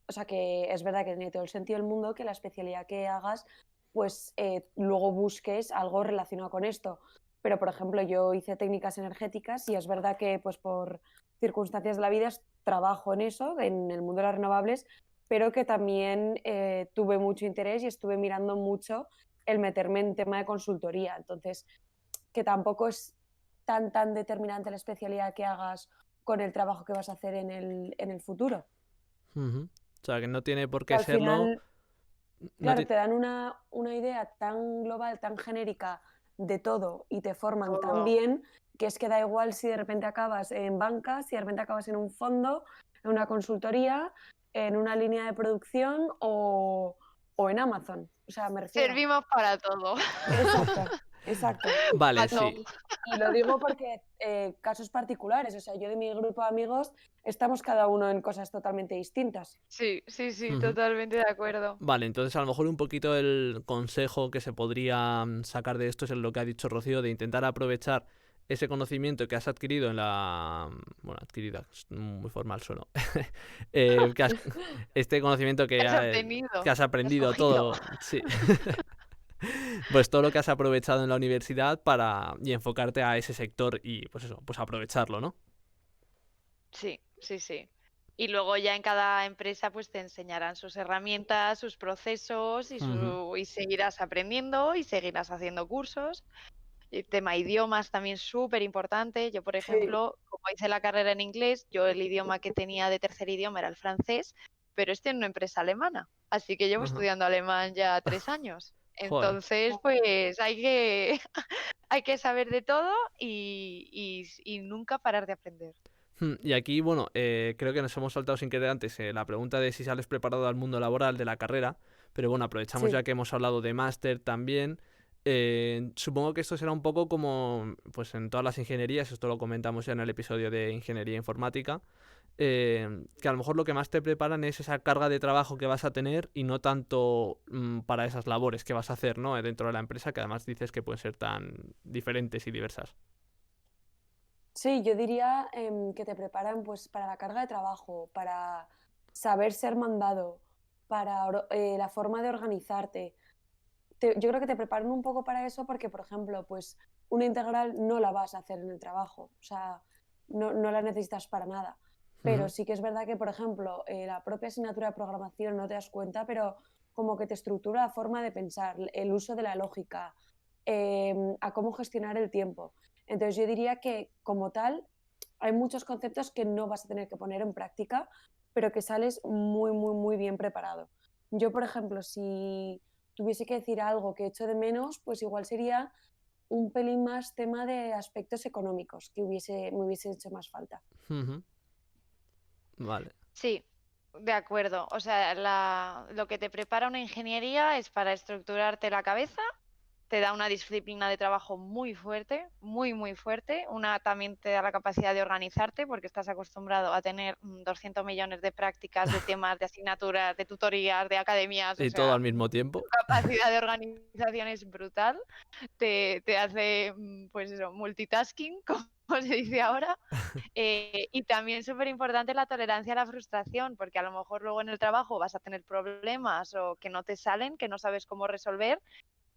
C: o sea, que es verdad que tiene todo el sentido del mundo que la especialidad que hagas, pues luego busques algo relacionado con esto. Pero, por ejemplo, yo hice técnicas energéticas y es verdad que, pues por circunstancias de la vida, trabajo en eso, en el mundo de las renovables, pero que también tuve mucho interés y estuve mirando mucho el meterme en tema de consultoría. Entonces, que tampoco es tan determinante la especialidad que hagas con el trabajo que vas a hacer en el futuro.
B: Ujú. O sea, que no tiene por
C: Que
B: qué
C: al
B: serlo.
C: final,
B: No
C: claro,
B: ti-
C: te dan una idea tan global, tan genérica de todo y te forman tan
D: Todo.
C: bien que es que da igual si de repente acabas en banca, si de repente acabas en un fondo, en una consultoría, en una línea de producción o en Amazon. O sea, me refiero.
D: Servimos para todo.
C: Exacto, exacto.
B: Vale,
D: No.
B: sí.
C: Y lo digo porque casos particulares, o sea, yo de mi grupo de amigos estamos cada uno en cosas totalmente distintas.
D: Sí,
B: Ujú.
D: totalmente de acuerdo.
B: Vale, entonces a lo mejor un poquito el consejo que se podría sacar de esto es lo que ha dicho Rocío, de intentar aprovechar ese conocimiento que has adquirido en la... Bueno, adquirida, es muy formal sueno. Eh, que has- Este conocimiento
D: Has aprendido,
B: que has
D: has
B: aprendido,
D: cogido.
B: todo, sí. Pues todo lo que has aprovechado en la universidad y enfocarte a ese sector y pues eso, pues aprovecharlo, ¿no?
D: Sí. Y luego ya en cada empresa pues te enseñarán sus herramientas, sus procesos
B: Ujú.
D: y seguirás aprendiendo y seguirás haciendo cursos. El tema idiomas también súper importante. Yo, por
C: Sí.
D: ejemplo, como hice la carrera en inglés, yo el idioma que tenía de tercer idioma era el francés, pero estoy en una empresa alemana. Así que llevo
B: Ajá.
D: estudiando alemán ya 3 años.
B: Joder.
D: Entonces, pues hay que, hay que saber de todo y nunca parar de aprender.
B: Y aquí, bueno, creo que nos hemos saltado sin querer antes la pregunta de si sales preparado al mundo laboral de la carrera, pero bueno, aprovechamos
C: Sí,
B: ya que hemos hablado de máster también. Supongo que esto será un poco como pues en todas las ingenierías, esto lo comentamos ya en el episodio de ingeniería informática, que a lo mejor lo que más te preparan es esa carga de trabajo que vas a tener y no tanto para esas labores que vas a hacer, ¿no? Dentro de la empresa, que además dices que pueden ser tan diferentes y diversas.
C: sí, yo diría que te preparan pues para la carga de trabajo, para saber ser mandado, para la forma de organizarte. Yo creo que te preparan un poco para eso porque, por ejemplo, pues una integral no la vas a hacer en el trabajo, o sea, no la necesitas para nada. Pero
B: Ujú.
C: sí que es verdad que, por ejemplo, la propia asignatura de programación no te das cuenta, pero como que te estructura la forma de pensar, el uso de la lógica, a cómo gestionar el tiempo. Entonces yo diría que como tal hay muchos conceptos que no vas a tener que poner en práctica, pero que sales muy bien preparado. Yo, por ejemplo, si tuviese que decir algo que echo de menos, pues igual sería un pelín más tema de aspectos económicos, que me hubiese hecho más falta.
B: Ujú. Vale.
D: Sí, de acuerdo. O sea, lo que te prepara una ingeniería es para estructurarte la cabeza, te da una disciplina de trabajo muy fuerte, muy fuerte. También te da la capacidad de organizarte porque estás acostumbrado a tener 200 millones de prácticas, de temas, de asignaturas, de tutorías, de academias. O
B: Y todo
D: sea,
B: al mismo tiempo.
D: tu capacidad de organización es brutal. Te hace, pues eso, multitasking, como se dice ahora. Y también súper importante la tolerancia a la frustración, porque a lo mejor luego en el trabajo vas a tener problemas o que no te salen, que no sabes cómo resolver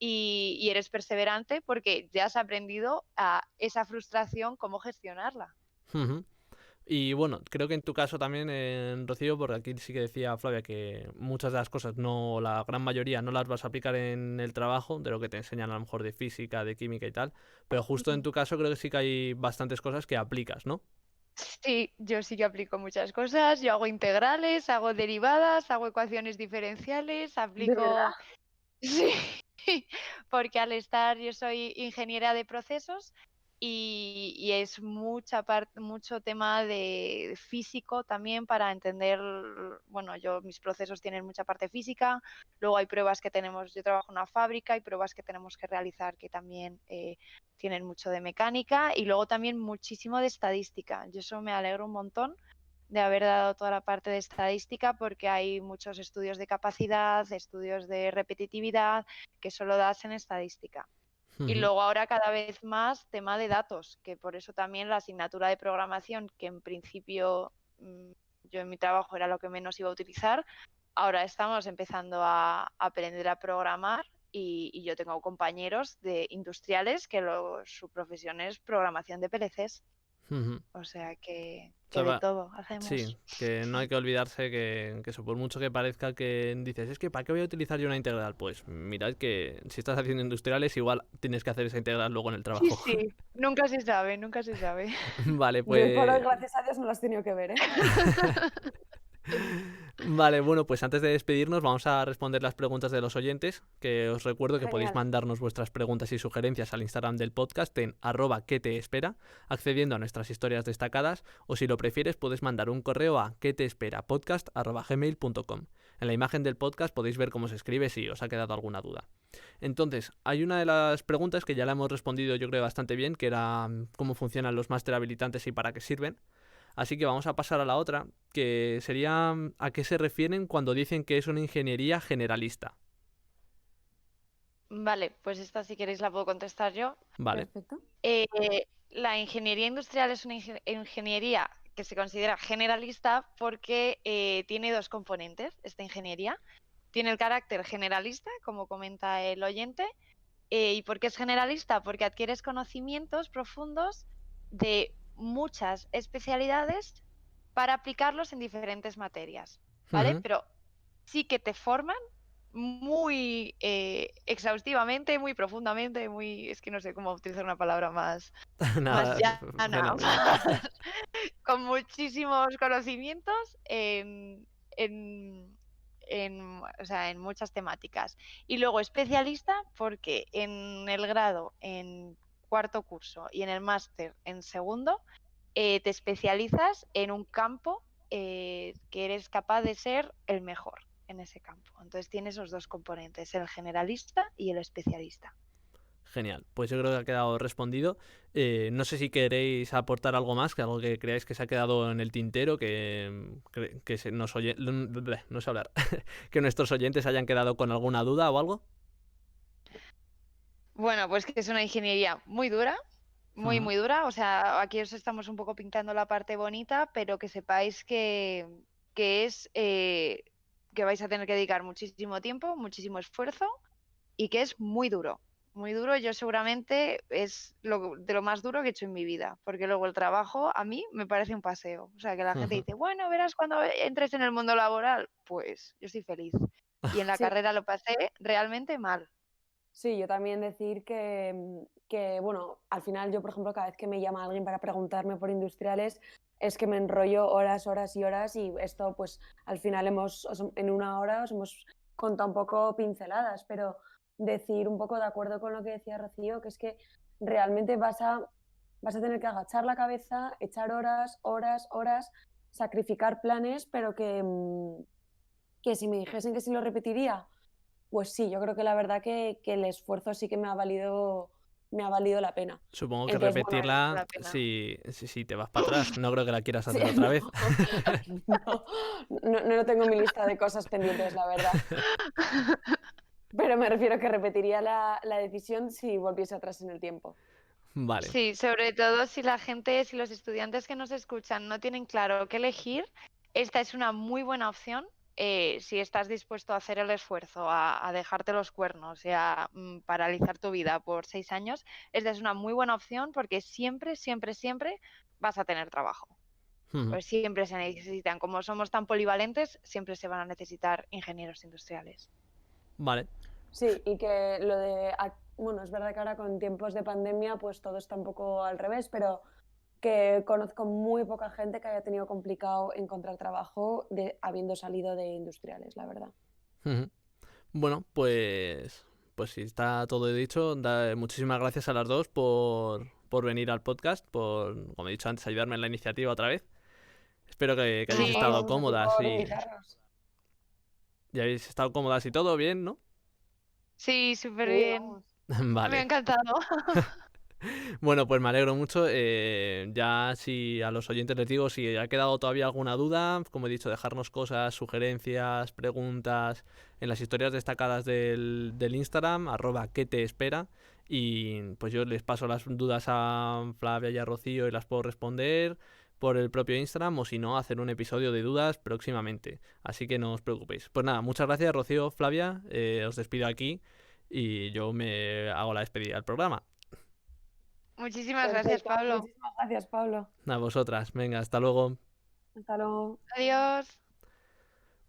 D: y eres perseverante porque ya has aprendido a esa frustración, cómo gestionarla.
B: Ujú. Y bueno, creo que en tu caso también, Rocío, porque aquí sí que decía Flavia que muchas de las cosas, no, la gran mayoría no las vas a aplicar en el trabajo, de lo que te enseñan a lo mejor de física, de química y tal, pero justo en tu caso creo que sí que hay bastantes cosas que aplicas, ¿no?
D: Sí, yo sí que aplico muchas cosas. Yo hago integrales, hago derivadas, hago ecuaciones diferenciales,
C: ¿De verdad?
D: aplico... Sí, porque al estar, yo soy ingeniera de procesos y es mucha parte, mucho tema de físico también para entender, bueno, mis procesos tienen mucha parte física, luego hay pruebas que tenemos, yo trabajo en una fábrica, hay pruebas que tenemos que realizar que también tienen mucho de mecánica y luego también muchísimo de estadística. Yo eso me alegro un montón de haber dado toda la parte de estadística porque hay muchos estudios de capacidad, estudios de repetitividad que solo das en estadística. Y
B: Ujú.
D: luego ahora cada vez más tema de datos, que por eso también la asignatura de programación, que en principio yo en mi trabajo era lo que menos iba a utilizar, ahora estamos empezando a aprender a programar y yo tengo compañeros de industriales que su profesión es programación de PLCs.
B: Ujú.
D: O sea
B: O
D: que
B: sea,
D: de todo
B: sí,
D: hacemos.
B: que no hay que olvidarse que eso, por mucho que parezca que dices, es que ¿para qué voy a utilizar yo una integral? Pues mirad que si estás haciendo industriales, igual tienes que hacer esa integral luego en el
D: Sí,
B: trabajo.
D: sí, nunca se sabe, nunca se sabe.
B: Vale,
C: Yo hoy por hoy,
B: pues...
C: gracias a Dios, no las he tenido que ver, ¿eh?
B: Vale, bueno, pues antes de despedirnos vamos a responder las preguntas de los oyentes, que os recuerdo que podéis
C: Genial.
B: mandarnos vuestras preguntas y sugerencias al Instagram del podcast en @queteespera, accediendo a nuestras historias destacadas, o si lo prefieres puedes mandar un correo a queteesperapodcast@gmail.com. En la imagen del podcast podéis ver cómo se escribe si os ha quedado alguna duda. Entonces, hay una de las preguntas que ya la hemos respondido yo creo bastante bien, que era cómo funcionan los máster habilitantes y para qué sirven. Así que vamos a pasar a la otra, que sería a qué se refieren cuando dicen que es una ingeniería generalista.
D: Vale, pues esta si queréis la puedo contestar yo.
B: Vale.
C: Perfecto.
D: La ingeniería industrial es una ingeniería que se considera generalista porque tiene dos componentes, esta ingeniería. Tiene el carácter generalista, como comenta el oyente. ¿Y por qué es generalista? Porque adquieres conocimientos profundos de muchas especialidades para aplicarlos en diferentes materias, ¿vale?
B: Ujú.
D: Pero sí que te forman muy exhaustivamente, muy profundamente, es que no sé cómo utilizar una palabra más
B: Nada,
D: llana,
B: fenomenal.
D: con muchísimos conocimientos o sea, en muchas temáticas. Y luego especialista porque en el grado, en cuarto curso y en el máster en segundo, te especializas en un campo que eres capaz de ser el mejor en ese campo. Entonces tiene esos dos componentes, el generalista y el especialista.
B: Genial, pues yo creo que ha quedado respondido. No sé si queréis aportar algo más, que algo que creáis que se ha quedado en el tintero, que no sé hablar, que nuestros oyentes hayan quedado con alguna duda o algo.
D: Bueno, pues que es una ingeniería muy dura, muy,
B: Ujú.
D: muy dura. O sea, aquí os estamos un poco pintando la parte bonita, pero que sepáis que es que vais a tener que dedicar muchísimo tiempo, muchísimo esfuerzo y que es muy duro. Muy duro, yo seguramente es de lo más duro que he hecho en mi vida, porque luego el trabajo a mí me parece un paseo. O sea, que la gente
B: Ujú.
D: dice, bueno, verás cuando entres en el mundo laboral, pues yo estoy feliz. Y en la
C: Sí,
D: carrera lo pasé realmente mal.
C: sí, yo también decir que, bueno, al final yo, por ejemplo, cada vez que me llama alguien para preguntarme por industriales, es que me enrollo horas, horas y horas y esto, pues, al final en una hora os hemos contado un poco pinceladas, pero decir un poco de acuerdo con lo que decía Rocío, que es que realmente vas a tener que agachar la cabeza, echar horas, horas, horas, sacrificar planes, pero que si me dijesen que si lo repetiría, pues sí, yo creo que la verdad que el esfuerzo sí que me ha valido la pena.
B: Supongo que
C: Entonces,
D: Hombre,
C: bueno,
D: merece
B: repetirla
D: la pena.
B: si te vas para atrás. No creo que la quieras
C: sí,
B: hacer otra vez.
C: no, no lo tengo en mi lista de cosas pendientes, la verdad. Pero me refiero que repetiría la decisión si volviese atrás en el tiempo.
B: Vale.
D: Sí, sobre todo si la gente, si los estudiantes que nos escuchan no tienen claro qué elegir, esta es una muy buena opción si estás dispuesto a hacer el esfuerzo, a dejarte los cuernos y a paralizar tu vida por 6 años. Esta es una muy buena opción porque siempre, siempre, siempre vas a tener trabajo.
B: Ujú.
D: Pues siempre se necesitan, como somos tan polivalentes, siempre se van a necesitar ingenieros industriales.
B: Vale.
C: Sí, y que lo de, bueno, es verdad que ahora con tiempos de pandemia pues todo está un poco al revés, pero que conozco muy poca gente que haya tenido complicado encontrar trabajo habiendo salido de industriales, la verdad.
B: Ujú. Bueno, pues si está todo dicho, muchísimas gracias a las dos por venir al podcast, por, como he dicho antes, ayudarme en la iniciativa otra vez. Espero que hayáis
D: Sí.
B: estado
C: Vamos a ti
B: cómodas
C: por
B: y
C: invitarnos.
B: habéis estado cómodas y todo bien, ¿no?
D: Sí, súper
C: Sí,
D: bien.
C: vamos.
D: Me ha
B: Vale.
D: encantado.
B: Bueno, pues me alegro mucho. Ya si a los oyentes les digo, si ha quedado todavía alguna duda, como he dicho, dejarnos cosas, sugerencias, preguntas en las historias destacadas del Instagram, @que te espera. Y pues yo les paso las dudas a Flavia y a Rocío y las puedo responder por el propio Instagram, o si no, hacer un episodio de dudas próximamente. Así que no os preocupéis. Pues nada, muchas gracias, Rocío, Flavia. Os despido aquí y yo me hago la despedida del programa.
D: Muchísimas gracias,
C: Perfecto.
D: Pablo.
C: Muchísimas gracias, Pablo.
B: A vosotras. Venga, hasta luego.
C: Hasta luego.
D: Adiós.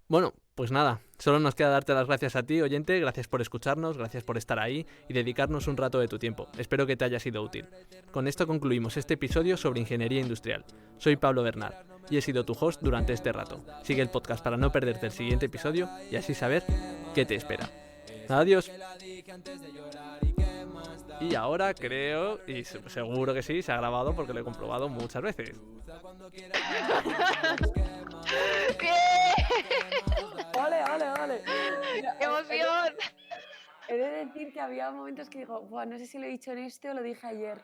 B: Bueno, pues nada, solo nos queda darte las gracias a ti, oyente, gracias por escucharnos, gracias por estar ahí y dedicarnos un rato de tu tiempo. Espero que te haya sido útil. Con esto concluimos este episodio sobre ingeniería industrial. Soy Pablo Bernard y he sido tu host durante este rato. Sigue el podcast para no perderte el siguiente episodio y así saber qué te espera. Adiós. Y ahora creo, y seguro que sí, se ha grabado porque lo he comprobado muchas veces.
C: ¡Ole, ole, ole!
D: ¡Qué emoción!
C: He de decir que había momentos que digo, "Buah, no sé si lo he dicho en este o lo dije ayer".